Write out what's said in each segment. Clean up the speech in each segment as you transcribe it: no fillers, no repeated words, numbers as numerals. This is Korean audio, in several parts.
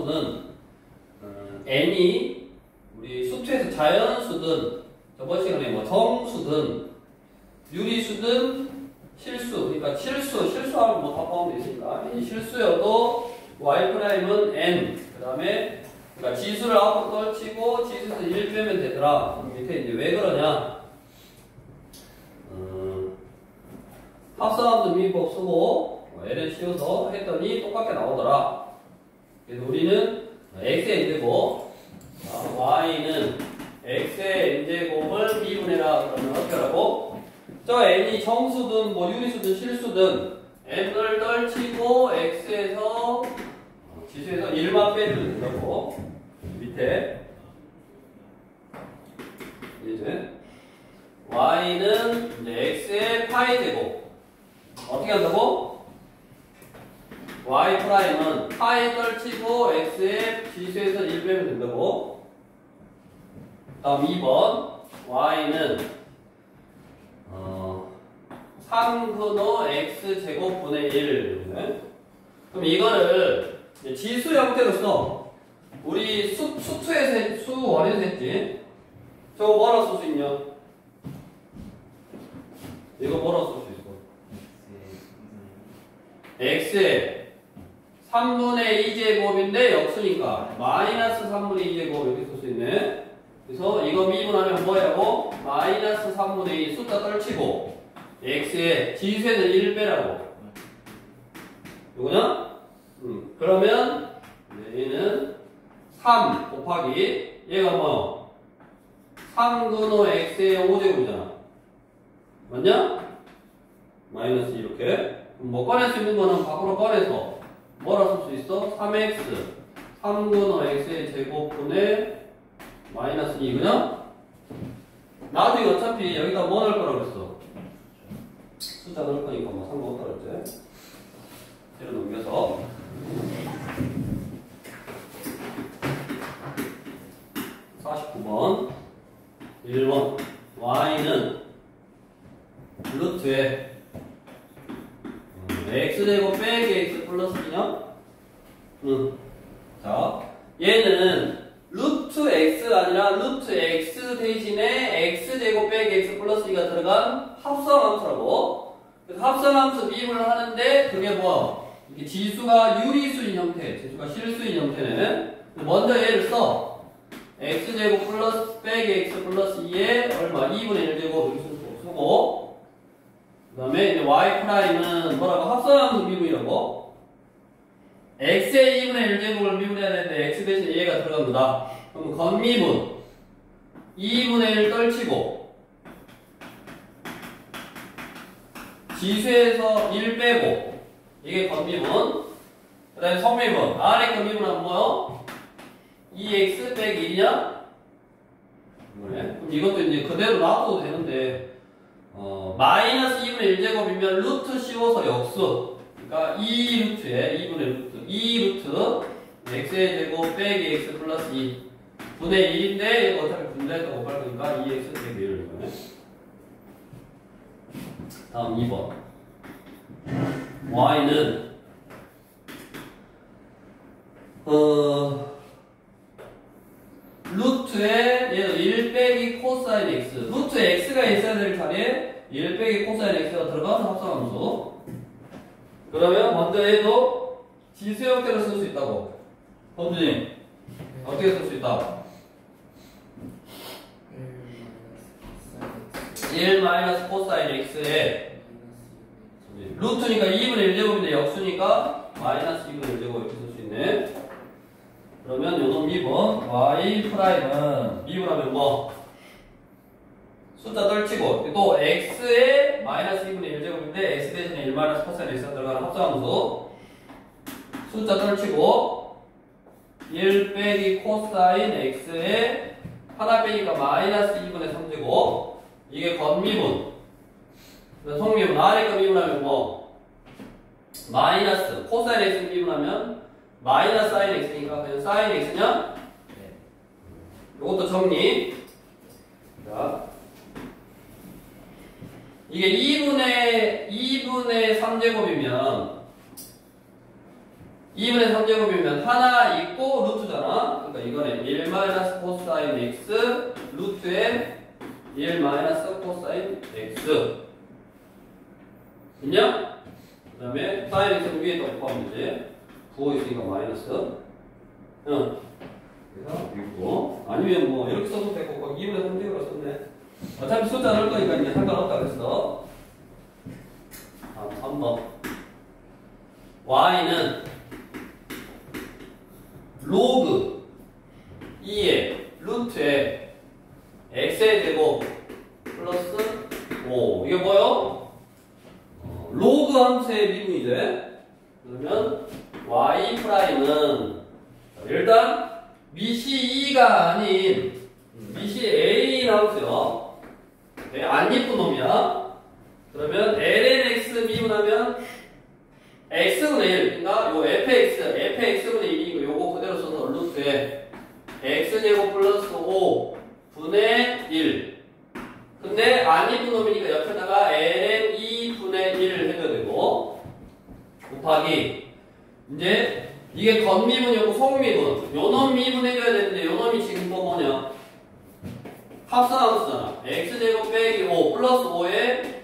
정수는 n이 우리 수투에서 자연수든 저번 시간에 뭐 정수든 유리수든 실수, 그러니까 실수하면 뭐 다 포함되어 있으니까 이 실수여도 y''은 n, 그 다음에 그러니까 지수를 앞으로 떨치고 지수에서 1 빼면 되더라. 밑에 이제 왜 그러냐? 합성함수 미분법 쓰고 n을 씌워서 했더니 똑같게 나오더라. 그래서 우리는 x의 n제곱, y는 x의 n제곱을 미분해라. 그러면 어떻게 하라고? 저 n이 정수든 뭐 유리수든 실수든 n을 떨치고 x에서 지수에서 1만 빼주면 된다고. 밑에 이제 y는 이제 x의 파이 제곱 어떻게 한다고? y''은 파이 떨치고 x의 지수에서 1 빼면 된다고. 다음 2번 y는 3근호 x제곱분의 1. 그럼 이거를 지수 형태로 써. 우리 수투에서 수원에서 했지. 저거 뭐라 쓸 수 있냐? 이거 뭐라 쓸 수 있어? x에 3분의 2제곱인데 역수니까 마이너스 3분의 2제곱 이렇게 쓸 수 있네. 그래서 이거 미분하면 뭐라고? 마이너스 3분의 2 숫자 떨치고 x에 지수에는 1 빼라고. 이거냐? 그러면 얘는 3 곱하기 얘가 뭐 3근호 x의 5제곱이잖아. 맞냐? 마이너스 이렇게. 뭐 꺼낼 수 있는 거는 밖으로 꺼내서 뭐라 쓸 수 있어? 3x 3근호 x의 제곱분의 마이너스 2. 그냥? 나도 이거 어차피 여기다 뭐 넣을 거라고 그랬어? 숫자 넣을 거니까 뭐 상관없다 그랬지? 뒤로 넘겨서 49번 1번 y는 루트에 x제곱 빼기 x 플러스 2냐? 자, 얘는 루트 x가 아니라 루트 x 대신에 x제곱 빼기 x 플러스 2가 들어간 합성함수라고. 그래서 합성함수 미분을 하는데 그게 뭐? 이게 지수가 유리수인 형태, 지수가 실수인 형태는 먼저 얘를 써. x제곱 플러스 빼기 x 플러스 2에 얼마? 2분의 1제곱 여기 쓰고 그 다음에 이제 y''은 뭐라고? 합성함수 미분이라고. x의 2분의 1제곱을 미분해야 되는데 x 대신 얘가 들어간 거다. 그럼 건미분 2분의 1 떨치고 지수에서 1 빼고 이게 건미분. 그 다음에 성미분 아래 건미분은 뭐요? 2x 빼기 1이냐? 그럼 이것도 이제 그대로 놔둬도 되는데 마이너스 2분의 1제곱이면 루트 씌워서 역수. 그러니까 2루트에 2분의 루트 2루트 x의 제곱 빼기 x 플러스 2 분의 1인데 이거 어차피 분배해서 곱할 거니까 2x 빼기 1을 이거네. 다음 2번 y는 루트에 얘도 1 빼기 코사인 x 루트 x가 있어야 될 자리에 1 빼기 코사인 x가 들어가서 합성함수. 그러면 먼저 얘도 지수 형태로 쓸 수 있다고. 범준이 어떻게 쓸 수 있다? 1 마이너스 코사인 x에 루트니까 2분의 1제곱인데 역수니까 마이너스 2분의 1제곱 이렇게 쓸 수 있네. 그러면 요놈 미분 y''은 미분하면 뭐? 숫자 떨치고 또 x에 마이너스 2분의 1제곱인데 x 대신에 1 마이너스 코사인 x가 들어가는 합성함수. 숫자 떨치고 1 빼기 코사인 x에 하나 빼기가 마이너스 2분의 3제곱 이게 건미분. 성미분 아래 거 미분하면 뭐? 마이너스 코사인 x 미분하면 마이너스 사인 x니까 그냥 사인 x냐? 이것도 정리. 자, 이게 2분의 3제곱이면 2분의 3제곱이면 하나 있고 루트잖아. 그러니까 이거는 1 마이너스 코사인 x 루트에 1 마이너스 코사인 x. 있냐? 그 다음에 사인 x는 위에 더 곱하면 되지. 부호 있으니까 마이너스. 응. 그래서 6고. 아니면 뭐 이렇게 써도 되고 거기 2분의 3제곱으로 썼네. 어차피 숫자 넣을 거니까 이제 상관없다 그랬어. 아, 3번. y는 로그 2의 루트에 x의 제곱 플러스 5. 이게 뭐요? 로그 함수의 미분이 돼. 그러면 y 프라임은 일단 미시 2가 아닌 미시 a 함수요. 안 예쁜 놈이야. 그러면 lnx 미분하면 x분의 1, 그러니까 요 fx분의 1이고 요거 그대로 써서 루트에 x제곱 플러스 5 분의 1. 근데 안 예쁜 놈이니까 옆에다가 ln 2분의 1을 해줘야 되고 곱하기 이제 이게 겉미분이었고 속미분 요 놈 미분해줘야 되는데 요 놈이 지금 또 뭐냐 합산함수잖아. x제곱 빼기 5 플러스 5에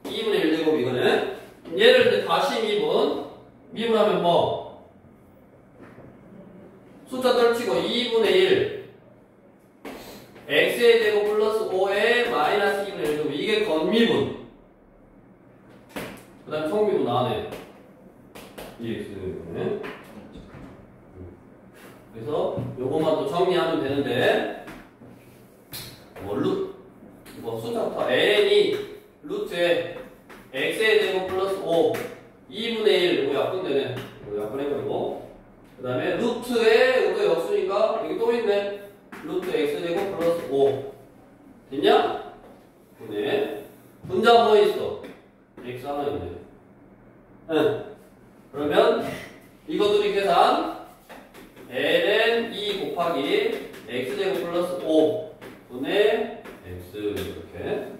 2분의 1제곱이거든. 얘를 이제 다시 미분하면 뭐 숫자 떨치고 2분의 1 x의 제곱 플러스 5에 마이너스 2분의 1제곱. 이게 겉미분. 그 다음에 속미분 나네. 이 x제곱이네. 그래서 요것만 또 정리하면 되는데 뭐 숫자부터 ln이 루트에 x의 제곱 플러스 5 2분의 1 이거 약분되네. 이거 약분해버리고 그 다음에 루트에 이거 역수니까 여기 또 있네. 루트 x제곱 플러스 5 됐냐? 분의 분자 뭐 있어? x 하나 있네. 응. 그러면 이것들이 계산 ln 2 곱하기 x제곱 플러스 5 분의 x 이렇게.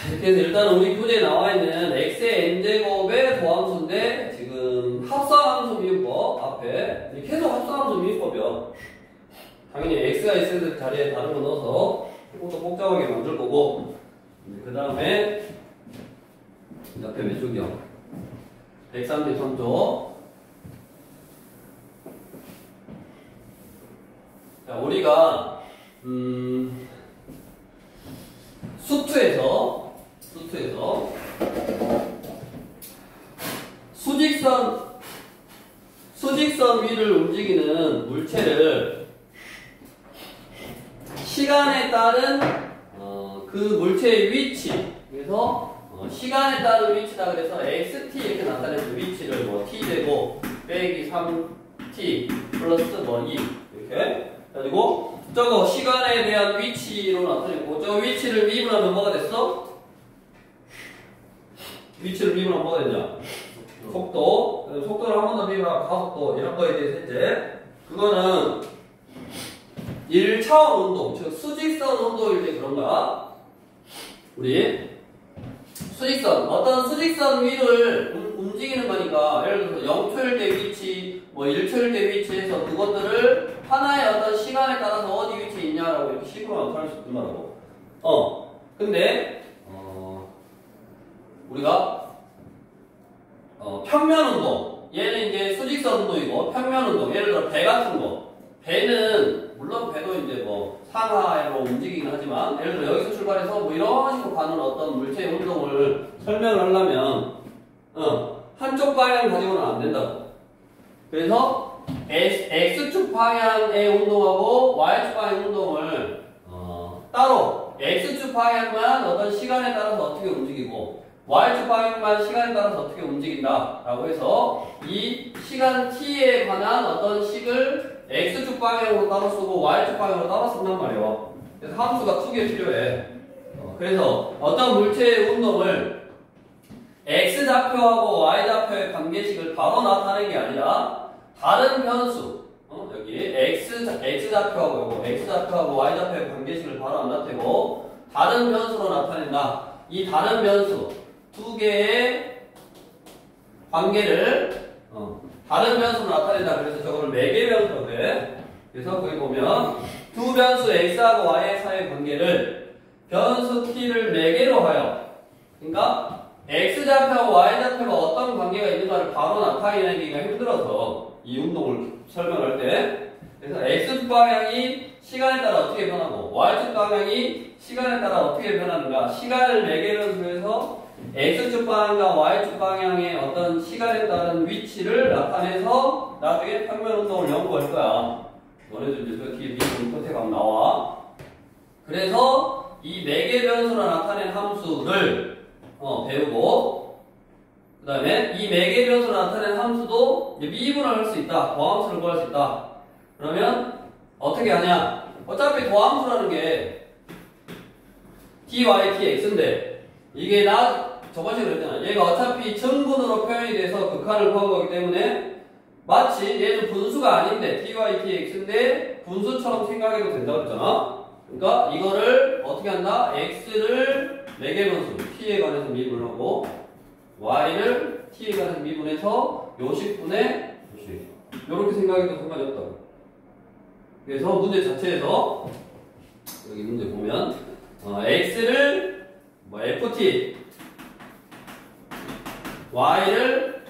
이렇게 해서 일단은 우리 교재에 나와 있는 x의 n제곱의 도함수인데 지금 합성함수 미분법 앞에 계속 합성함수 미분법이요. 당연히 x가 있을 자리에 다른 거 넣어서 조금 더 복잡하게 만들 거고 그 다음에 앞에 몇 쪽이요? 133쪽. 자, 우리가 수투에서 수직선 위를 움직이는 물체를 시간에 따른 그 물체의 위치, 그래서 시간에 따른 위치다 그래서 xt 이렇게 나타내는 위치를 뭐 t제곱 빼기 3t 플러스 뭐 2 이렇게 그리고 저거 시간에 대한 위치로 나타내고 저 위치를 미분하면 뭐가 됐어? 위치를 미분하면 뭐가 됐냐? 속도를 한 번 더 미분하면 가속도 이런 거에 대해서 이제 그거는 1차원 운동, 즉 수직선 운동일 때 그런 거야. 우리 수직선, 어떤 수직선 위를 움직이는 거니까 예를 들어서 0초일 때 위치, 뭐 1초일 때 위치해서 그것들을 하나의 어떤 시간에 따라서 어디 위치에 있냐라고 이렇게 식으로 나타낼 수 있는 거라고. 근데 우리가 평면 운동, 얘는 이제 수직선 운동이고 평면 운동, 예를 들어 배 같은 거. 배는 물론 배도 이제 뭐 상하로 움직이긴 하지만 예를 들어 여기서 출발해서 뭐 이런 식으로 가는 어떤 물체의 운동을 설명을 하려면 한쪽 방향 가지고는 안 된다고. 그래서 X축 방향의 운동하고 Y축 방향 운동을 따로 X축 방향만 어떤 시간에 따라서 어떻게 움직이고 Y축 방향만 시간에 따라서 어떻게 움직인다 라고 해서 이 시간 t에 관한 어떤 식을 X축 방향으로 따로 쓰고 Y축 방향으로 따로 쓴단 말이에요. 그래서 함수가 2개 필요해. 그래서 어떤 물체의 운동을 X좌표하고 Y좌표의 관계식을 바로 나타내는 게 아니라 다른 변수 여기 X좌표하고 X좌표하고 Y좌표의 관계식을 바로 안 나타내고 다른 변수로 나타낸다. 이 다른 변수 두 개의 관계를 다른 변수로 나타낸다. 그래서 저거를 매개 변수라고 해. 그래서 거기 보면 두 변수 x하고 y 사이의 관계를 변수 t를 매개로 하여, 그러니까 x좌표하고 y좌표가 어떤 관계가 있는가를 바로 나타내기가 힘들어서 이 운동을 설명할 때, 그래서 x축 방향이 시간에 따라 어떻게 변하고 y축 방향이 시간에 따라 어떻게 변하는가, 시간을 매개 변수에서 x축 방향과 y축 방향의 어떤 시간에 따른 위치를 나타내서 나중에 평면 운동을 연구할 거야. 너네들 이제 그 뒤에 미분 끝에 가면 나와. 그래서 이 매개 변수로 나타낸 함수를 배우고, 그 다음에 이 매개 변수로 나타낸 함수도 미분을 할 수 있다. 도함수를 구할 수 있다. 그러면 어떻게 하냐? 어차피 도함수라는 게 ty, tx인데 이게 저번 시간에 그랬잖아. 얘가 어차피 정분으로 표현이 돼서 극한을 구한 거기 때문에 마치 얘는 분수가 아닌데 ty, tx인데 분수처럼 생각해도 된다고 그랬잖아. 그러니까 이거를 어떻게 한다? x를 매개 변수 t에 관해서 미분하고 y를 t에 관해서 미분해서 요식분의 요식, 이렇게 생각해도 상관이 없다고. 그래서 문제 자체에서 여기 문제 보면 x를 ft, y를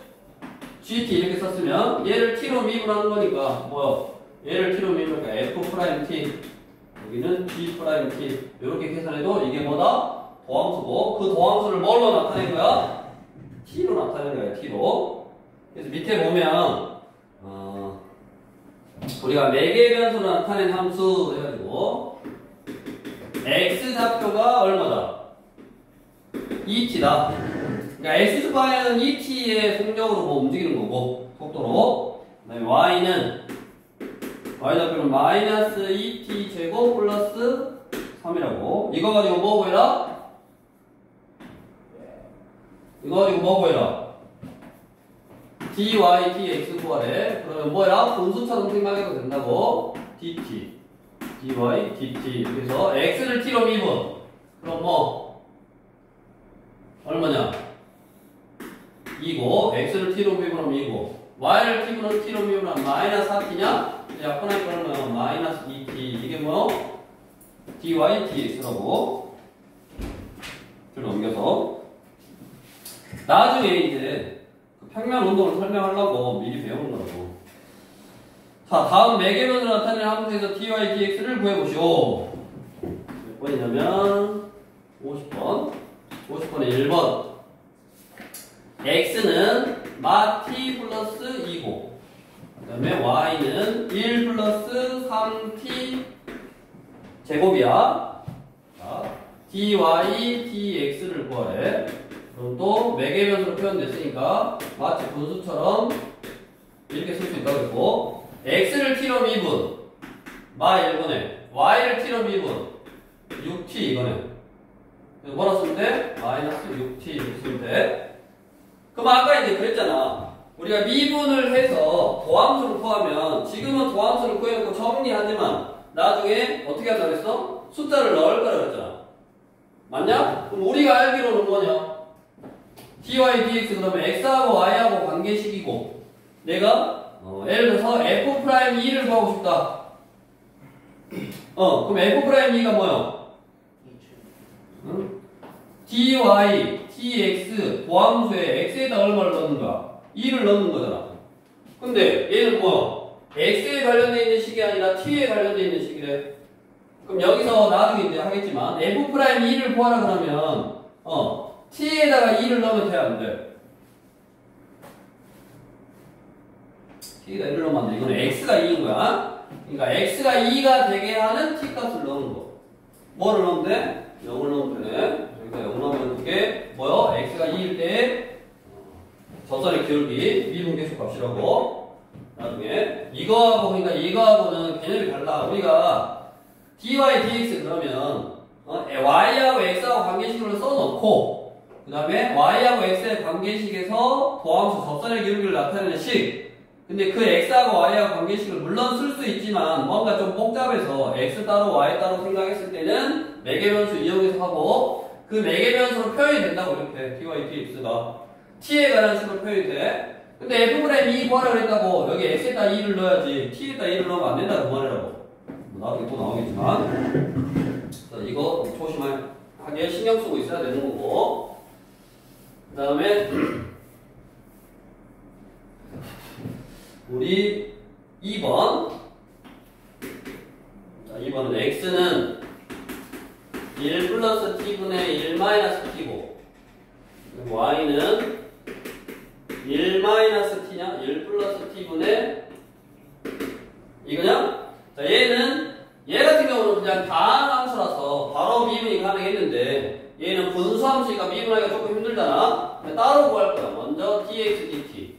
gt 이렇게 썼으면 얘를 t로 미분하는 거니까 얘를 t로 미분하니까 f't, 여기는 g't, 이렇게 계산해도 이게 뭐다? 도함수고, 그 도함수를 뭘로 나타낸 거야? t로 나타낸 거야, t로. 그래서 밑에 보면 우리가 매개 변수로 나타낸 함수 해가지고 x좌표가 얼마다? 2t다. 그러니까 x축 방향은 2t의 속력으로 움직이는 거고, 속도로. 그다음에 y는 y좌표는 마이너스 2t 제곱 플러스 3이라고. 이거 가지고 뭐 구해라? 이거 가지고 뭐 구해라? dy, dx 구하래. 그러면 뭐야? 분수처럼 생각해도 된다고. dt, dy, dt 이렇게 해서 x를 t로 미분. 그럼 뭐 얼마냐? 2고, x를 t로 미분하면 2고, y를 t로 미분하면 마이너스 4t냐? 약분하니까 얼마야? 마이너스 2t. 이게 뭐? dy, dx라고. 줄 넘겨서 나중에 이제 평면 운동을 설명하려고 미리 배우는 거라고. 자, 다음 매개변으로 나타내는 함수에서 dy, dx를 구해보시오. 몇 번이냐면 50번. 50번에 1번. x는 마 t 플러스 2고, 그 다음에 y는 1 플러스 3t 제곱이야. 자, dy, dx를 구하래. 그럼 또 매개변수로 표현됐으니까 마치 분수처럼 이렇게 쓸 수 있다고 했고, x를 t로 미분 마 1분에 y를 t로 미분 6t 이거네. 그래서 뭐라 쓰면 돼? 마이너스 6t 이렇게 쓰면 돼. 그럼 아까 이제 그랬잖아. 우리가 미분을 해서 도함수를 구하면 지금은 도함수를 구해놓고 정리하지만 나중에 어떻게 한다고 그랬어? 숫자를 넣을 거라고 그랬잖아. 맞냐? 그럼 우리가 알기로는 뭐냐? dy, dx 그러면 x하고 y하고 관계식이고, 내가 예를 들어서 f'2를 구하고 싶다. 그럼 f'2가 뭐야? 응? dy, dx 도함수에 x에다 얼마를 넣는 거야? 2를 넣는 거잖아. 근데 얘는 뭐야? x에 관련되어 있는 식이 아니라 t에 관련되어 있는 식이래. 그럼 여기서 나중에 이제 하겠지만 f'2를 구하라 그러면 t에다가 2를 넣으면 돼, 안 돼? t에다 1을 넣으면 안 돼. 이거는 x가 2인 거야. 그러니까 x가 2가 되게 하는 t 값을 넣는 거. 뭐를 넣으면 돼? 0을 넣으면 되네. 여기다 0 넣으면 그게 뭐야? x가 2일 때 저선의 기울기 미분 계수 값이라고. 나중에 이거하고, 그러니까 이거하고는 개념이 달라. 우리가 dy, dx 그러면 y하고 x하고 관계식으로 써놓고, 그 다음에 y하고 x의 관계식에서 도함수 접선의 기울기를 나타내는 식. 근데 그 x하고 y하고 관계식을 물론 쓸 수 있지만 뭔가 좀 복잡해서 x 따로 y 따로 생각했을 때는 매개변수 이용해서 하고, 그 매개 변수로 표현이 된다고 이렇게 dy dx가 t에 관한 식으로 표현이 돼. 근데 f'e 2 구하라 그랬다고 여기 x에다 2를 넣어야지 t에다 2를 넣으면 안 된다 그 말이라고. 나중에 또 나오겠지만 이거 조심하게 신경 쓰고 있어야 되는 거고. 그 다음에 우리 2번. 자, 2번은 x는 1 플러스 t분의 1 마이너스 t고 y는 1 마이너스 t냐? 1 플러스 t분의 이거냐? 자, 얘 같은 경우는 그냥 다항함수라서 바로 미분이 가능했는데 얘는 분수함수니까 미분하기가 조금 힘들잖아. 따로 구할 거야. 먼저 dx dt.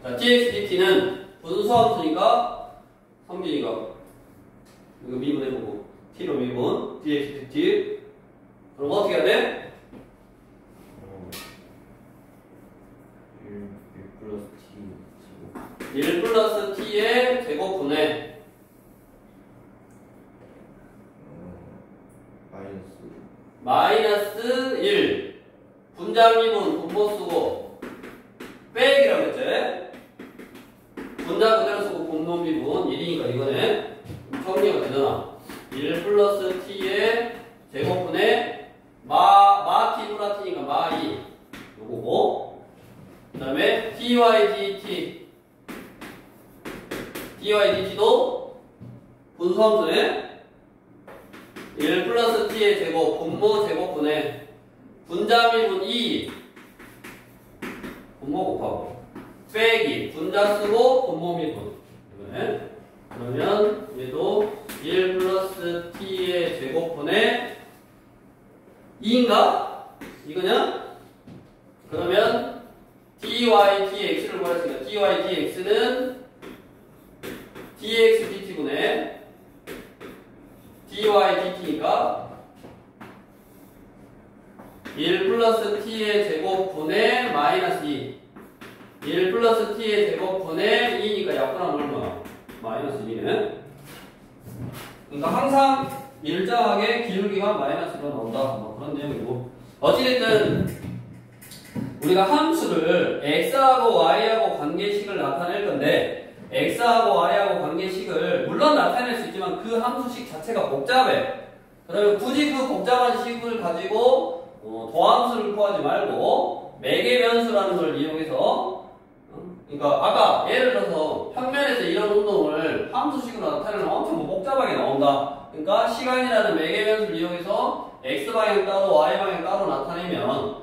자, dx dt는 분수함수니까 성빈이가 이거 미분해보고 t로 미분 dx dt. 그럼 어떻게 해야 돼? 1 플러스 t의 제곱분의 마이너스 1 분자미분 분모 쓰고 빼기라고 했지. 분자 그대로 쓰고 분모미분 1이니까 이거네 정리가 되잖아. 1 플러스 t의 제곱분의 마 t 플러스 t니까 마 2 요거고 그 다음에 dy dt도 분수함수네. 1 플러스 t의 제곱 분모 제곱분의 분자미분 2 분모 곱하고 빼기 분자 쓰고 분모미분 이거네. 그러면 얘도 1 플러스 t의 제곱분의 2인가? 이거냐? 그러면 dy dx를 구했으니까 dy dx는 dx dt분의 dy dt니까 1 플러스 t의 제곱분의 마이너스 2 1 플러스 t의 제곱분의 2니까 약분하면 얼마? 마이너스 2네. 그러니까 항상 일정하게 기울기가 마이너스로 나온다. 뭐 그런 내용이고. 어찌됐든 우리가 함수를 x하고 y하고 관계식을 나타낼 건데 x하고 y하고 관계식을 물론 나타낼 수 있지만 그 함수식 자체가 복잡해. 그러면 굳이 그 복잡한 식을 가지고 도함수를 구하지 말고 매개변수라는 걸 이용해서 그러니까 아까 예를 들어서 평면에서 이런 운동을 함수식으로 나타내면 엄청 복잡하게 나온다. 그러니까 시간이라는 매개변수를 이용해서 x방향 따로 y방향 따로 나타내면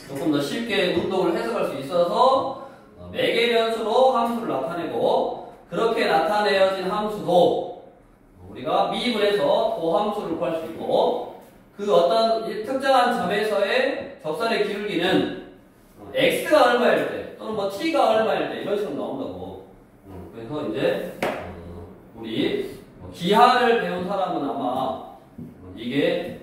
조금 더 쉽게 운동을 해석할 수 있어서 매개변수로 함수를 나타내고 그렇게 나타내어진 함수도 우리가 미분해서 도함수를 구할 수 있고 그 어떤 특정한 점에서의 접선의 기울기는 x가 얼마일 때 또는 뭐 t가 얼마일 때 이런 식으로 나온다고. 그래서 이제 우리 기하를 배운 사람은 아마 이게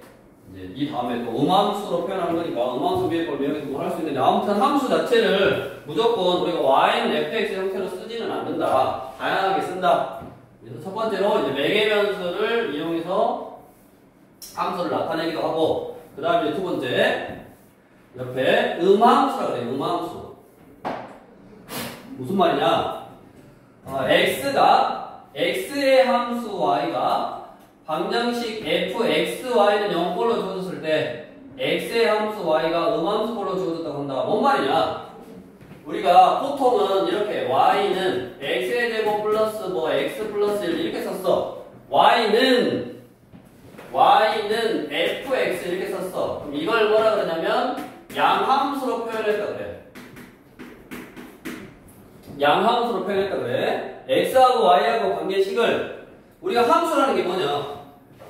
이제 이 다음에 또 음함수로 표현하는 거니까 음함수 비례꼴 여기서 할 수 있는데 아무튼 함수 자체를 무조건 우리가 y는 fx 형태로 쓰지는 않는다. 다양하게 쓴다. 그래서 첫 번째로 이제 매개변수를 이용해서 함수를 나타내기도 하고 그 다음에 두 번째 옆에 음함수라고 그래요. 음함수. 무슨 말이냐? x의 함수 y가 방정식 fxy는 0볼로 주어졌을 때 x의 함수 y가 음함수볼로 주어졌다고 한다. 뭔 말이냐? 우리가 보통은 이렇게 y는 x의 제곱 플러스 뭐 x 플러스 1 이렇게 썼어. y는 fx 이렇게 썼어. 그럼 이걸 뭐라 그러냐면 양함수로 표현했다 그래. 양함수로 표현했다 그래. x하고 y하고 관계식을 우리가 함수라는 게 뭐냐?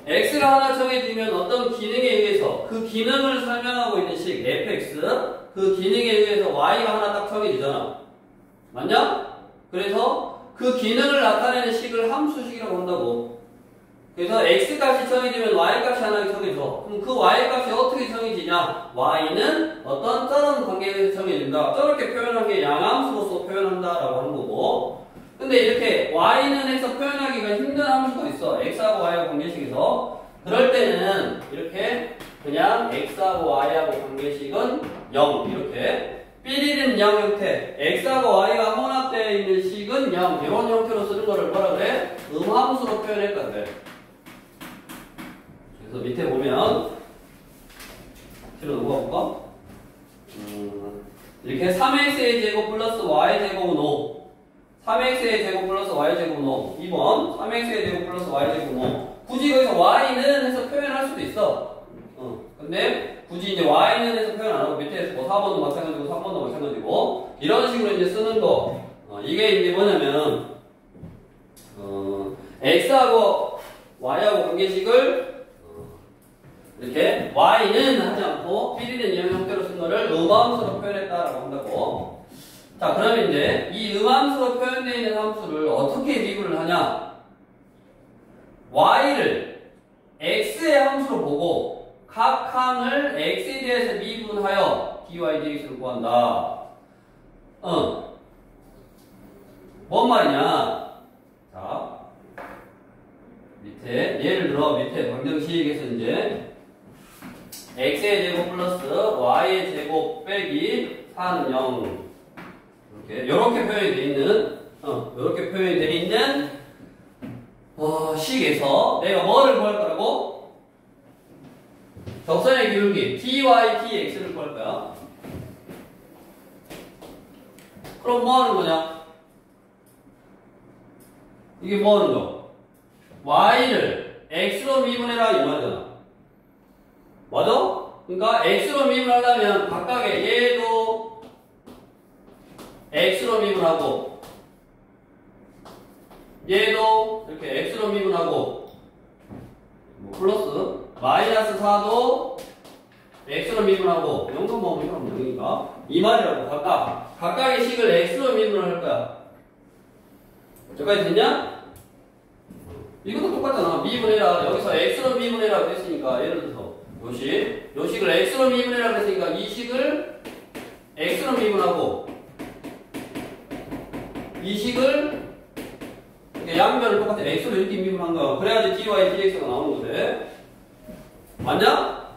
x가 하나 정해지면 어떤 기능에 의해서 그 기능을 설명하고 있는 식 fx 그 기능에 의해서 y가 하나 딱 정해지잖아. 맞냐? 그래서 그 기능을 나타내는 식을 함수식이라고 한다고. 그래서 x값이 정해지면 y값이 하나 정해져. 그럼 그 y값이 어떻게 정해지냐? y는 어떤 저런 관계에 의해서 정해진다. 저렇게 표현한 게 양함수로서 표현한다라고 하는 거고. 근데 이렇게 y는 해서 표현하기가 힘든 함수가 있어. x하고 y하고 관계식에서. 그럴 때는 이렇게 그냥 x하고 y하고 관계식은 0 이렇게 삐리는 0 형태 x하고 y가 혼합되어 있는 식은 0 이런 형태로 쓰는 거를 뭐라 그래? 음함수로 표현할 건데 그래서 밑에 보면 뒤로 넘어가 볼까? 이렇게 3x의 제곱 플러스 y제곱은 5 3x의 제곱 플러스 y제곱은 5 2번 3x의 제곱 플러스 y제곱은 5 굳이 여기서 y는 해서 표현할 수도 있어 근데 굳이 이제 y는 해서 표현 안 하고 밑에 뭐 4번도 마찬가지고 3번도 마찬가지고 이런 식으로 이제 쓰는 거 이게 이제 뭐냐면 x하고 y하고 관계식을 이렇게 y는 하지 않고 삐리는 이런 형태로 쓴 거를 음함수로 표현했다라고 한다고. 자 그러면 이제 이 음함수로 표현되어 있는 함수를 어떻게 미분을 하냐 y를 x의 함수로 보고 각 항을 x에 대해서 미분하여 dy dx를 구한다. 뭔 말이냐? 자, 밑에 예를 들어 밑에 방정식에서 이제 x의 제곱 플러스 y의 제곱 빼기 4는 0 이렇게 표현이 돼 있는 이렇게 표현이 돼 있는 식에서 내가 뭐를 구할 거라고? 적선의 기울기 dy dx를 구할 거야. 그럼 뭐 하는 거냐? 이게 뭐 하는 거? y를 x로 미분해라 이 말이잖아. 맞아? 그러니까 x로 미분하려면 각각의 얘도 x로 미분하고 얘도 이렇게 x로 미분하고 뭐 플러스 마이너스 4도 x로 미분하고 0도 먹으면 0이니까 이 말이라고 각각의 식을 x로 미분을 할 거야. 여기까지 됐냐? 이것도 똑같잖아. 미분해라. 여기서 x로 미분해라 그랬으니까 예를 들어서 요 식을 x로 미분해라 그랬으니까 이 식을 x로 미분하고 이 식을 양변을 똑같아. x로 이렇게 미분한 거야. 그래야지 dy dx가 나오는 거지. 맞냐?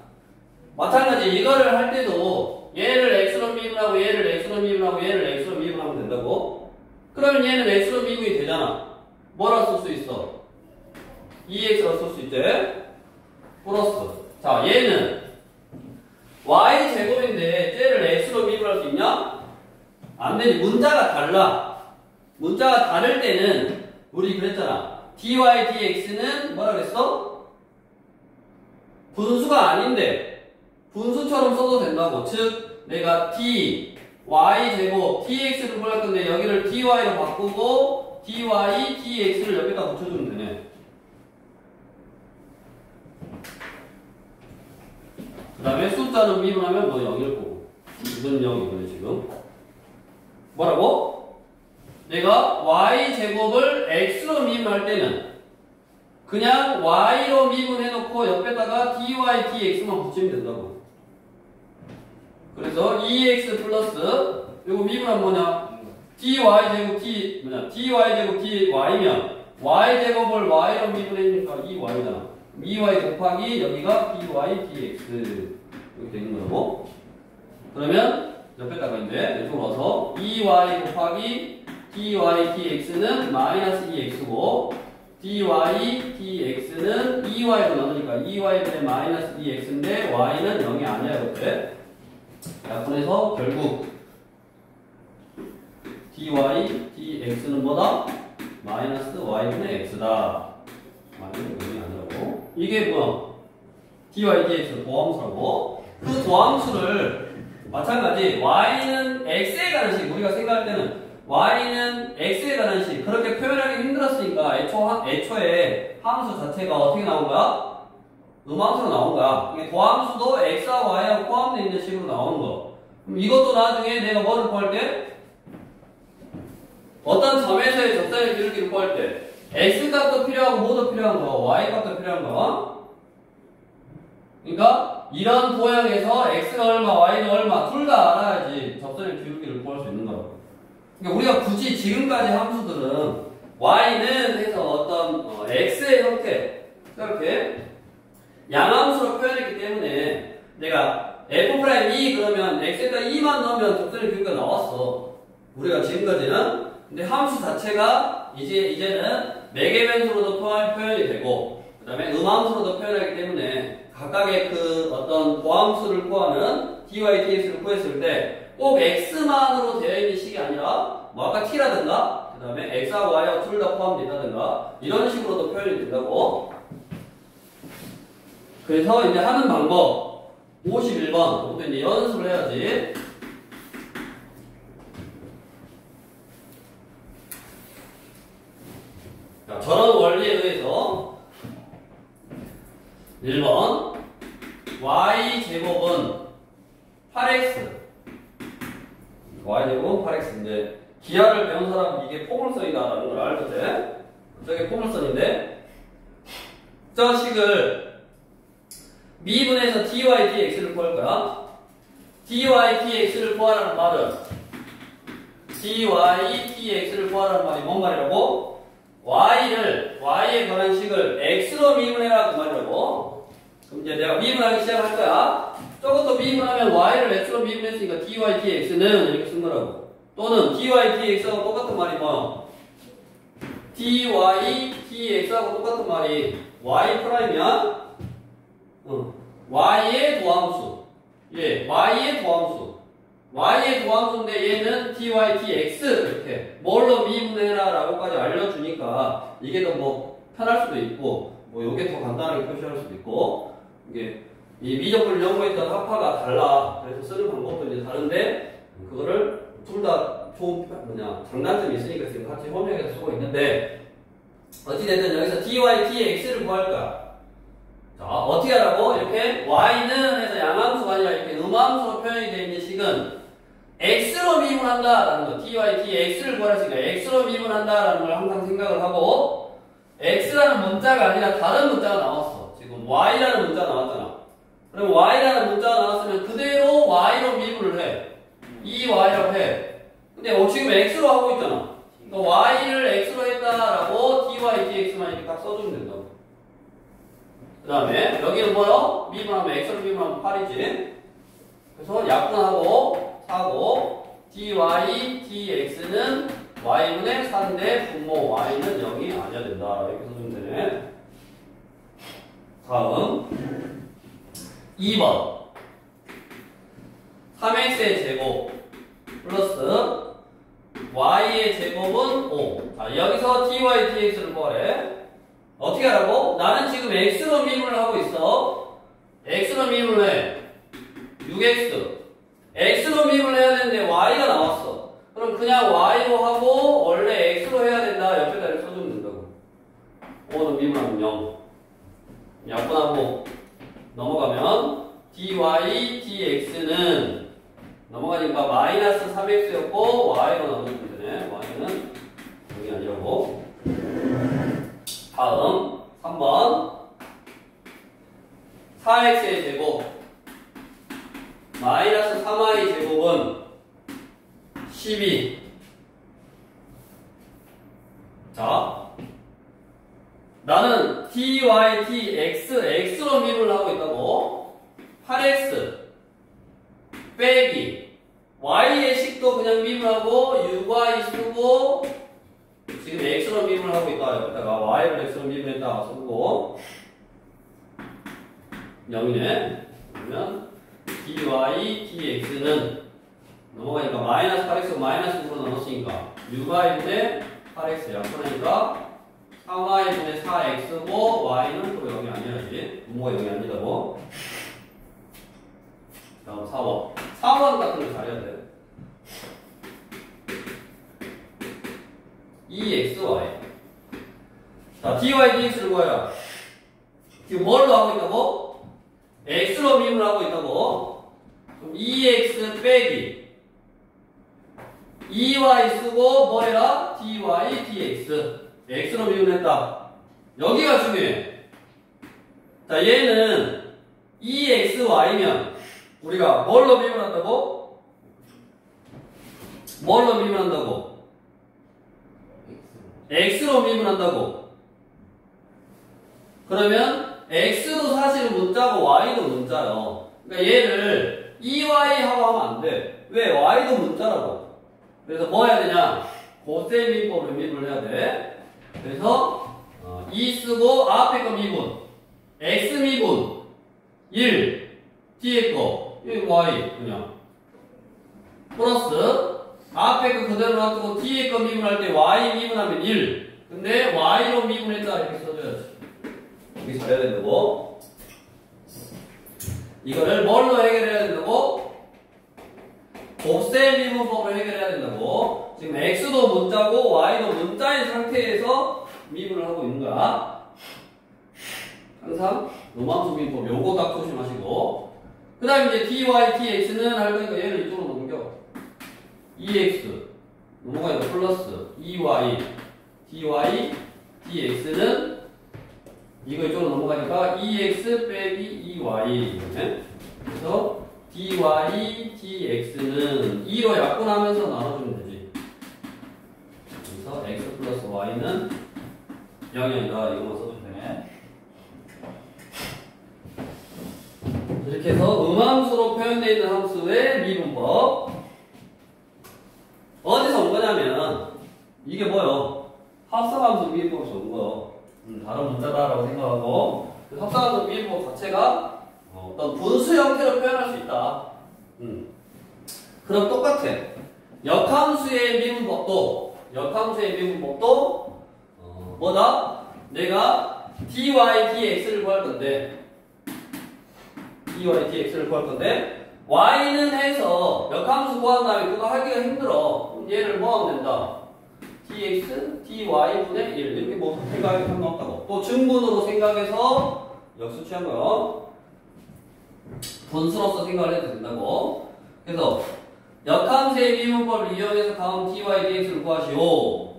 마찬가지 이거를 할 때도 얘를 x로 미분하고 얘를 x로 미분하고 얘를 x로 미분하면 된다고? 그러면 얘는 x로 미분이 되잖아. 뭐라 쓸 수 있어? 2x라 쓸 수 있지? 플러스 자 얘는 y제곱인데 쟤를 x로 미분할 수 있냐? 안 되지. 문자가 달라. 문자가 다를 때는 우리 그랬잖아. dy dx는 뭐라 그랬어? 분수가 아닌데 분수처럼 써도 된다고. 즉 내가 d y제곱 dx를 구할 건데 여기를 dy로 바꾸고 dy dx를 여기다 붙여주면 되네. 그 다음에 숫자는 미분하면 뭐 0일 거고 이건 0이거든 지금. 뭐라고? 내가 y제곱을 x로 미분할 때는 그냥 y로 미분해놓고 옆에다가 dy dx만 붙이면 된다고. 그래서 2x 플러스 이거 미분하면 뭐냐? dy제곱 dy제곱 dy면 y제곱을 y로 미분해니까 2y잖아. 2y 곱하기 여기가 dy dx 이렇게 되는 거라고. 그러면 옆에다가 이제 이쪽으로 와서 2y 곱하기 dy dx는 마이너스 2x고 dy dx는 2y로 나누니까 2y분의 마이너스 2x인데 y는 0이 아니야 이렇게. 자 그래서 결국 dy dx는 뭐다? 마이너스 y분의 x다. 마이너스 0이 아니라고. 이게 뭐야? dy dx 도함수라고. 그 도함수를 마찬가지 y는 x에 관한 식 우리가 생각할 때는 y는 x에 관한 식 그렇게 표현하기 힘들었으니까 애초에 함수 자체가 어떻게 나온 거야? 음함수로 나온 거야. 이게 도함수도 x하고 y하고 포함되어 있는 식으로 나오는 거. 그럼 이것도 나중에 내가 뭐를 구할 때? 어떤 점에서의 적선의 기울기를 구할 때 x 값도 필요하고 뭐도 필요한 거, y 값도 필요한 거. 그러니까 이런 도형에서 x가 얼마, y가 얼마 둘 다 알아야지 적선의 기울기를 구할 수 있는 거라고. 그러니까 우리가 굳이 지금까지 함수들은 y는 해서 어떤 x의 형태 이렇게 양함수로 표현했기 때문에 내가 f'2 그러면 x에다 2만 넣으면 접선의 비교가 나왔어. 우리가 지금까지는. 근데 함수 자체가 이제는 매개변수로도 표현이 되고 그 다음에 음함수로도 표현하기 때문에 각각의 그 어떤 고함수를 구하는 dy, dx를 구했을 때 꼭 x만으로 되어 있는 식이 아니라 뭐 아까 t라든가 그 다음에 x하고 y하고 둘 다 포함된다든가 이런 식으로도 표현이 된다고. 그래서 이제 하는 방법 51번 이것도 이제 연습을 해야지. 자, 저런 원리에 의해서 1번 y제곱은 8x y제곱은 8x인데 기하를 배운 사람은 이게 포물선이다라는 걸 알도 돼. 저게 포물선인데 저 식을 미분해서 dy, dx를 구할 거야. dy, dx를 구하라는 말은 dy, dx를 구하라는 말이 뭔 말이라고? y에 관한 식을 x로 미분해라 그 말이라고. 그럼 이제 내가 미분하기 시작할 거야. 저것도 미분하면 y를 x로 미분했으니까 dy, dx는 이렇게 쓴 거라고. 또는 dy, dx하고 똑같은 말이 뭐? dy, dx하고 똑같은 말이 y 프라임이야? y의 도함수. 예, y의 도함수. y의 도함수인데 얘는 dy, dx 이렇게 뭘로 미분해라 라고까지 알려주니까 이게 더 뭐 편할 수도 있고 뭐 요게 더 간단하게 표시할 수도 있고 이게 이 미적분을 연구했던 합파가 달라. 그래서 쓰는 방법도 이제 다른데 그거를 둘 다 좋은 장단점이 있으니까 지금 같이 혼용해서 쓰고 있는데 어찌됐든 여기서 dy, dx를 구할 거야. 자, 어떻게 하라고? 이렇게 y는 해서 양함수가 아니라 이렇게 음함수로 표현이 되어 있는 식은 x로 미분한다라는 거. dy, dx를 구하랬으니까 x로 미분한다라는 걸 항상 생각을 하고 x라는 문자가 아니라 다른 문자가 나왔어. 지금 y라는 문자가 나왔잖아. 그럼 y라는 문자가 나왔으면 그대로 y로 미분을 해. 이 y라고 해. 근데 지금 x로 하고 있잖아. 그러니까 y를 x로 했다라고 dy, dx만 이렇게 딱 써주면 된다고. 그 다음에 여기는 뭐요? 미분하면 x로 미분하면 8이지. 그래서 약분하고 사고 dy, dx는 y분의 4인데 분모 y는 0이 아니어야 된다. 이렇게 써주면 되네. 다음 2번 3x의 제곱 플러스 y의 제곱은 5. 자, 여기서 dy, dx를 구하래. 어떻게 하라고? 나는 지금 x로 미분을 하고 있어. x로 미분을 해. 6x. x로 미분을 해야 되는데 y가 나왔어. 그럼 그냥 y로 하고 원래 x로 해야 된다. 옆에다 이렇게 써주면 된다고. 5는 미분하면 0. 약분하고 넘어가면 dy, dx는 넘어가니까 마이너스 3x였고 y로 나오면 되네. y는 0이 아니라고. 다음 3번 4x의 제곱 마이너스 3y 제곱은 12. 자, 나는 dy, dx, x로 미분을 하고 있다고. 8x 빼기 y의 식도 그냥 미분하고 6y 쓰고 지금 x로 미분을 하고 있다. 여기다가 y를 x로 미분했다 쓰고 0이네. 그러면 dy, dx는 넘어가니까 마이너스 8x 마이너스 9로 나눴으니까 6y분의 8x 약분하니까 3y분의 4x고 y는 또 0이 아니야지. 분모가 0이 아니라고. 다음 4번. 4번 같은 거 잘해야 돼. 2xy. 자, dy, dx를 구해라. 지금 뭘로 하고 있다고? x로 미분을 하고 있다고. 그럼 2x 빼기 2y 쓰고 뭐 해라? dy, dx. x로 미분했다. 여기가 중요해. 자, 얘는 2xy면 우리가 뭘로 미분한다고? 뭘로 미분한다고? x로 미분한다고. 그러면 x도 사실은 문자고 y도 문자요. 그러니까 얘를 EY 하고 하면 안 돼. 왜? y도 문자라고. 그래서 뭐 해야 되냐? 고세 미분법을 미분을 해야 돼. 그래서 E 쓰고 앞에 거 미분 x 미분 1 뒤에 거 y 그냥 플러스 앞에 거 그대로 놔두고 뒤에 거 미분할 때 y 미분하면 1 근데 y로 미분했다 이렇게 써줘야지. 여기 잘해야 된다고. 이거를 뭘로 해결해야 된다고? 곱셈 미분법을 해결해야 된다고. 지금 x도 문자고 y도 문자인 상태에서 미분을 하고 있는 거야. 항상 로망수 미분법 요거 딱 조심하시고. 그 다음에 이제 dy, dx는 할 거니까 얘를 이쪽으로 넘겨. 2x 넘어가니까 플러스 2y, dy, dx는 이거 이쪽으로 넘어가니까 2x 빼기 2y. 그래서 dy, dx는 2로 약분하면서 나눠주면 되지. 그래서 x 플러스 y는 0이 아니라 이거만 써도 되네. 이렇게 해서 음함수로 표현되어 있는 함수의 미분법. 어디서 온 거냐면 이게 뭐요? 합성함수 미분법에서 온 거요. 다른 문자다라고 생각하고 그 합성함수 미분법 자체가 어떤 분수 형태로 표현할 수 있다. 그럼 똑같아. 역함수의 미분법도 뭐다? 내가 dy, dx를 구할 건데 y는 해서 역함수 구한 다음에 그거 하기가 힘들어. 그럼 얘를 뭐 하면 된다? dx, dy분의 1 이렇게 뭐 생각하기 상관없다고. 또 증분으로 생각해서 역수 취한 거요. 분수로서 생각을 해도 된다고. 그래서 역함수의 미분법을 이용해서 다음 dy, dx를 구하시오.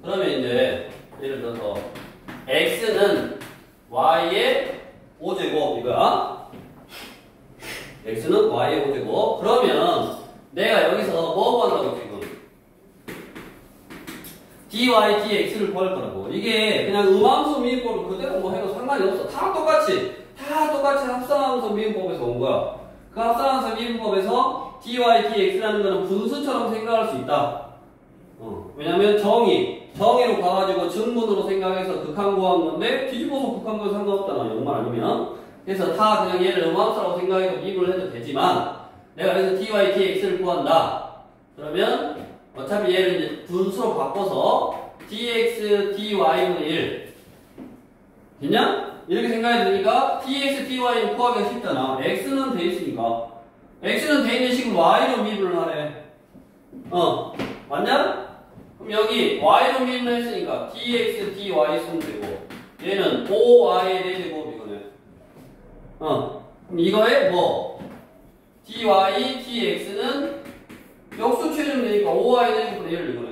그러면 이제 예를 들어서 x는 y의 5제곱 이거야. x는 y의 5제곱. 그러면 내가 여기서 뭐 구한다고 지금? dy, dx를 구할 거라고. 이게 그냥 음함수 미분법을 그대로 뭐 해도 상관이 없어. 다 똑같이 합성함수 미분법에서 온 거야. 그 합성함수 미분법에서 dy, dx라는 거는 분수처럼 생각할 수 있다. 왜냐면 정의로 가가지고 증분으로 생각해서 극한 구한 건데 뒤집어서 극한 구해도 상관없잖아. 이것만 아니면. 그래서 다 그냥 얘를 음함수라고 생각해서 미분을 해도 되지만 내가 여기서 dy, dx를 구한다. 그러면 어차피 얘를 이제 분수로 바꿔서 dx, dy분의 1 됐냐? 이렇게 생각이 드니까 dx, dy는 구하기가 쉽잖아. x는 돼 있으니까 x는 돼 있는 식을 y로 미분을 하래. 맞냐? 그럼 여기 y로 미분을 했으니까 dx, dy 쓰면 되고 얘는 5y의 4제곱 이거네. 그럼 이거에 뭐 dy, dx는 역수 취해주면 되니까 5y의 4제곱분의 1 이거네.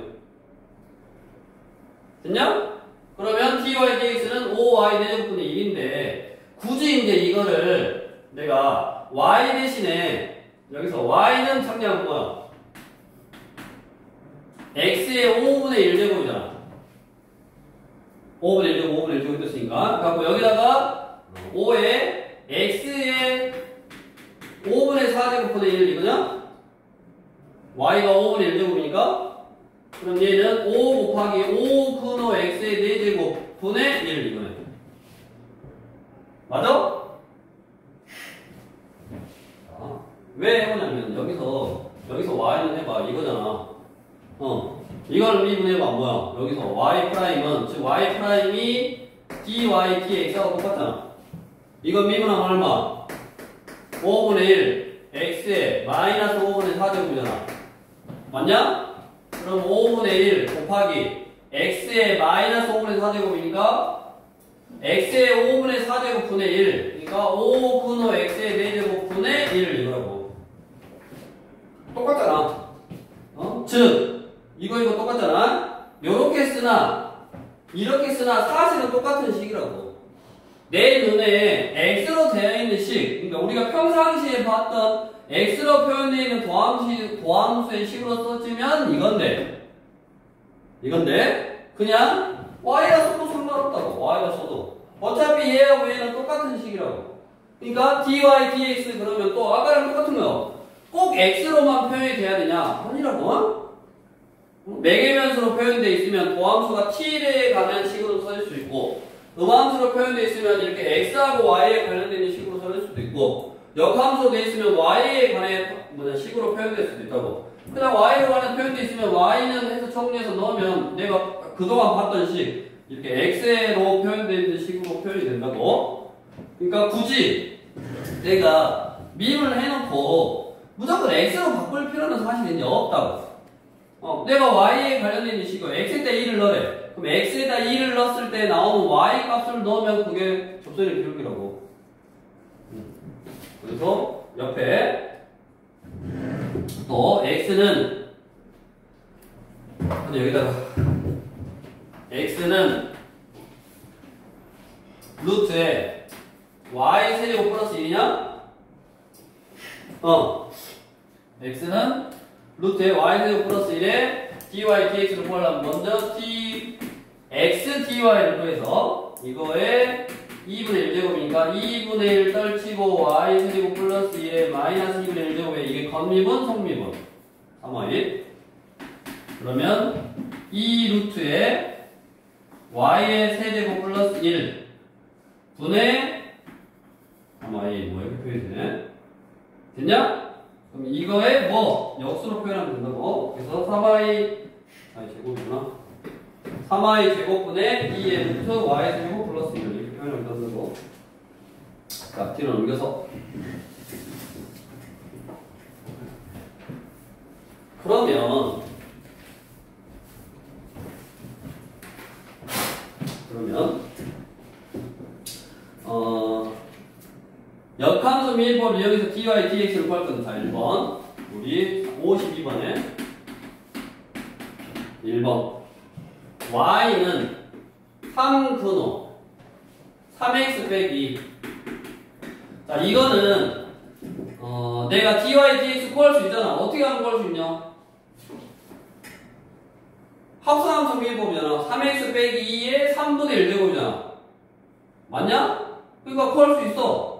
됐냐? 그러면 dy, dx는 5y 4제곱분의 1인데 굳이 이제 이거를 내가 y 대신에 여기서 y는 창량은 뭐야? x의 5분의 1제곱이잖아. 5분의 1제곱, 5분의 1제곱 됐으니까. 그래갖고 여기다가 5에 x의 5분의 4제곱분의 1 이거냐? y가 5분의 1제곱이니까 그럼 얘는 5 곱하기 5 근호 x의 4제곱분의 1 이거네. 맞아? 왜 해보냐면 여기서 y는 해봐 이거잖아. 이걸 미분해봐 뭐야? 여기서 y 프라임은 즉 y 프라임이 dy, dx하고 똑같잖아. 이건 미분하면 얼마? 5분의 1 x에 마이너스 5분의 4제곱이잖아. 맞냐? 그럼 5분의 1 곱하기 x의 마이너스 5분의 4제곱이니까 x의 5분의 4제곱분의 1 그러니까 5 근호 x의 4제곱분의 1 이거라고. 똑같잖아. 즉 이거 똑같잖아. 요렇게 쓰나 이렇게 쓰나 사실은 똑같은 식이라고. 내 눈에 x로 되어 있는 식, 그러니까 우리가 평상시에 봤던 x로 표현되어 있는 도함수의 식으로 써주면 이건데 그냥 y라 써도 상관없다고. y라 써도 어차피 얘하고 얘는 똑같은 식이라고. 그러니까 dy, dx 그러면 또 아까랑 똑같은 거요. 꼭 x로만 표현이 돼야 되냐? 아니라고. 매개변수로 표현되어 있으면 도함수가 t에 관한 식으로 써질 수 있고 음함수로 표현되어 있으면 이렇게 x하고 y에 관련된 식으로 써질 수도 있고 역함수로 되어 있으면 y에 관한 식으로 표현될 수도 있다고. 그냥 y로 관한 표현되어 있으면 y는 해서 정리해서 넣으면 내가 그동안 봤던 식 이렇게 x로 표현되어 있는 식으로 표현이 된다고. 그러니까 굳이 내가 밈을 해놓고 무조건 x로 바꿀 필요는 사실 이제 없다고. 내가 y에 관련된 있는 식으로 x에다 2를 넣으래. 그럼 x에다 2를 넣었을 때 나오는 y 값을 넣으면 그게 접선의 기록이라고. 그래서 옆에 또 x는 여기다가 x는 루트에 y 세제곱 플러스 1이냐? x는 루트에 y 세제곱 플러스 1에 dy dx를 구하려면 먼저 x dy를 구해서 이거에 2분의 1제곱이니까 2분의 1 떨치고 y 세제곱 플러스 1에 마이너스 2분의 1제곱에 이게 건미분 성미분 3y. 그러면 2 루트에 y의 세제곱 플러스 1 분의 3y 뭐 이렇게 표현이 되네. 됐냐? 그럼 이거에 뭐 역수로 표현하면 된다고. 그래서 3y 제곱이구나. 3y 제곱분의 2의 루트 y 제곱 플러스 1 이렇게 표현하면 된다고. 자, 뒤로 넘겨서 그러면 역함수 밀법을 여기서 dy, dx를 구할 건데, 자, 1번. 우리 52번에 1번. y는 3근호 3x 빼기. 자, 이거는 내가 dy, dx 구할 수 있잖아. 어떻게 하면 구할 수 있냐? 합성함수 밀법이잖아. 3x 빼기 2의 3분의 1제곱이잖아. 맞냐? 그러니까 구할 수 있어.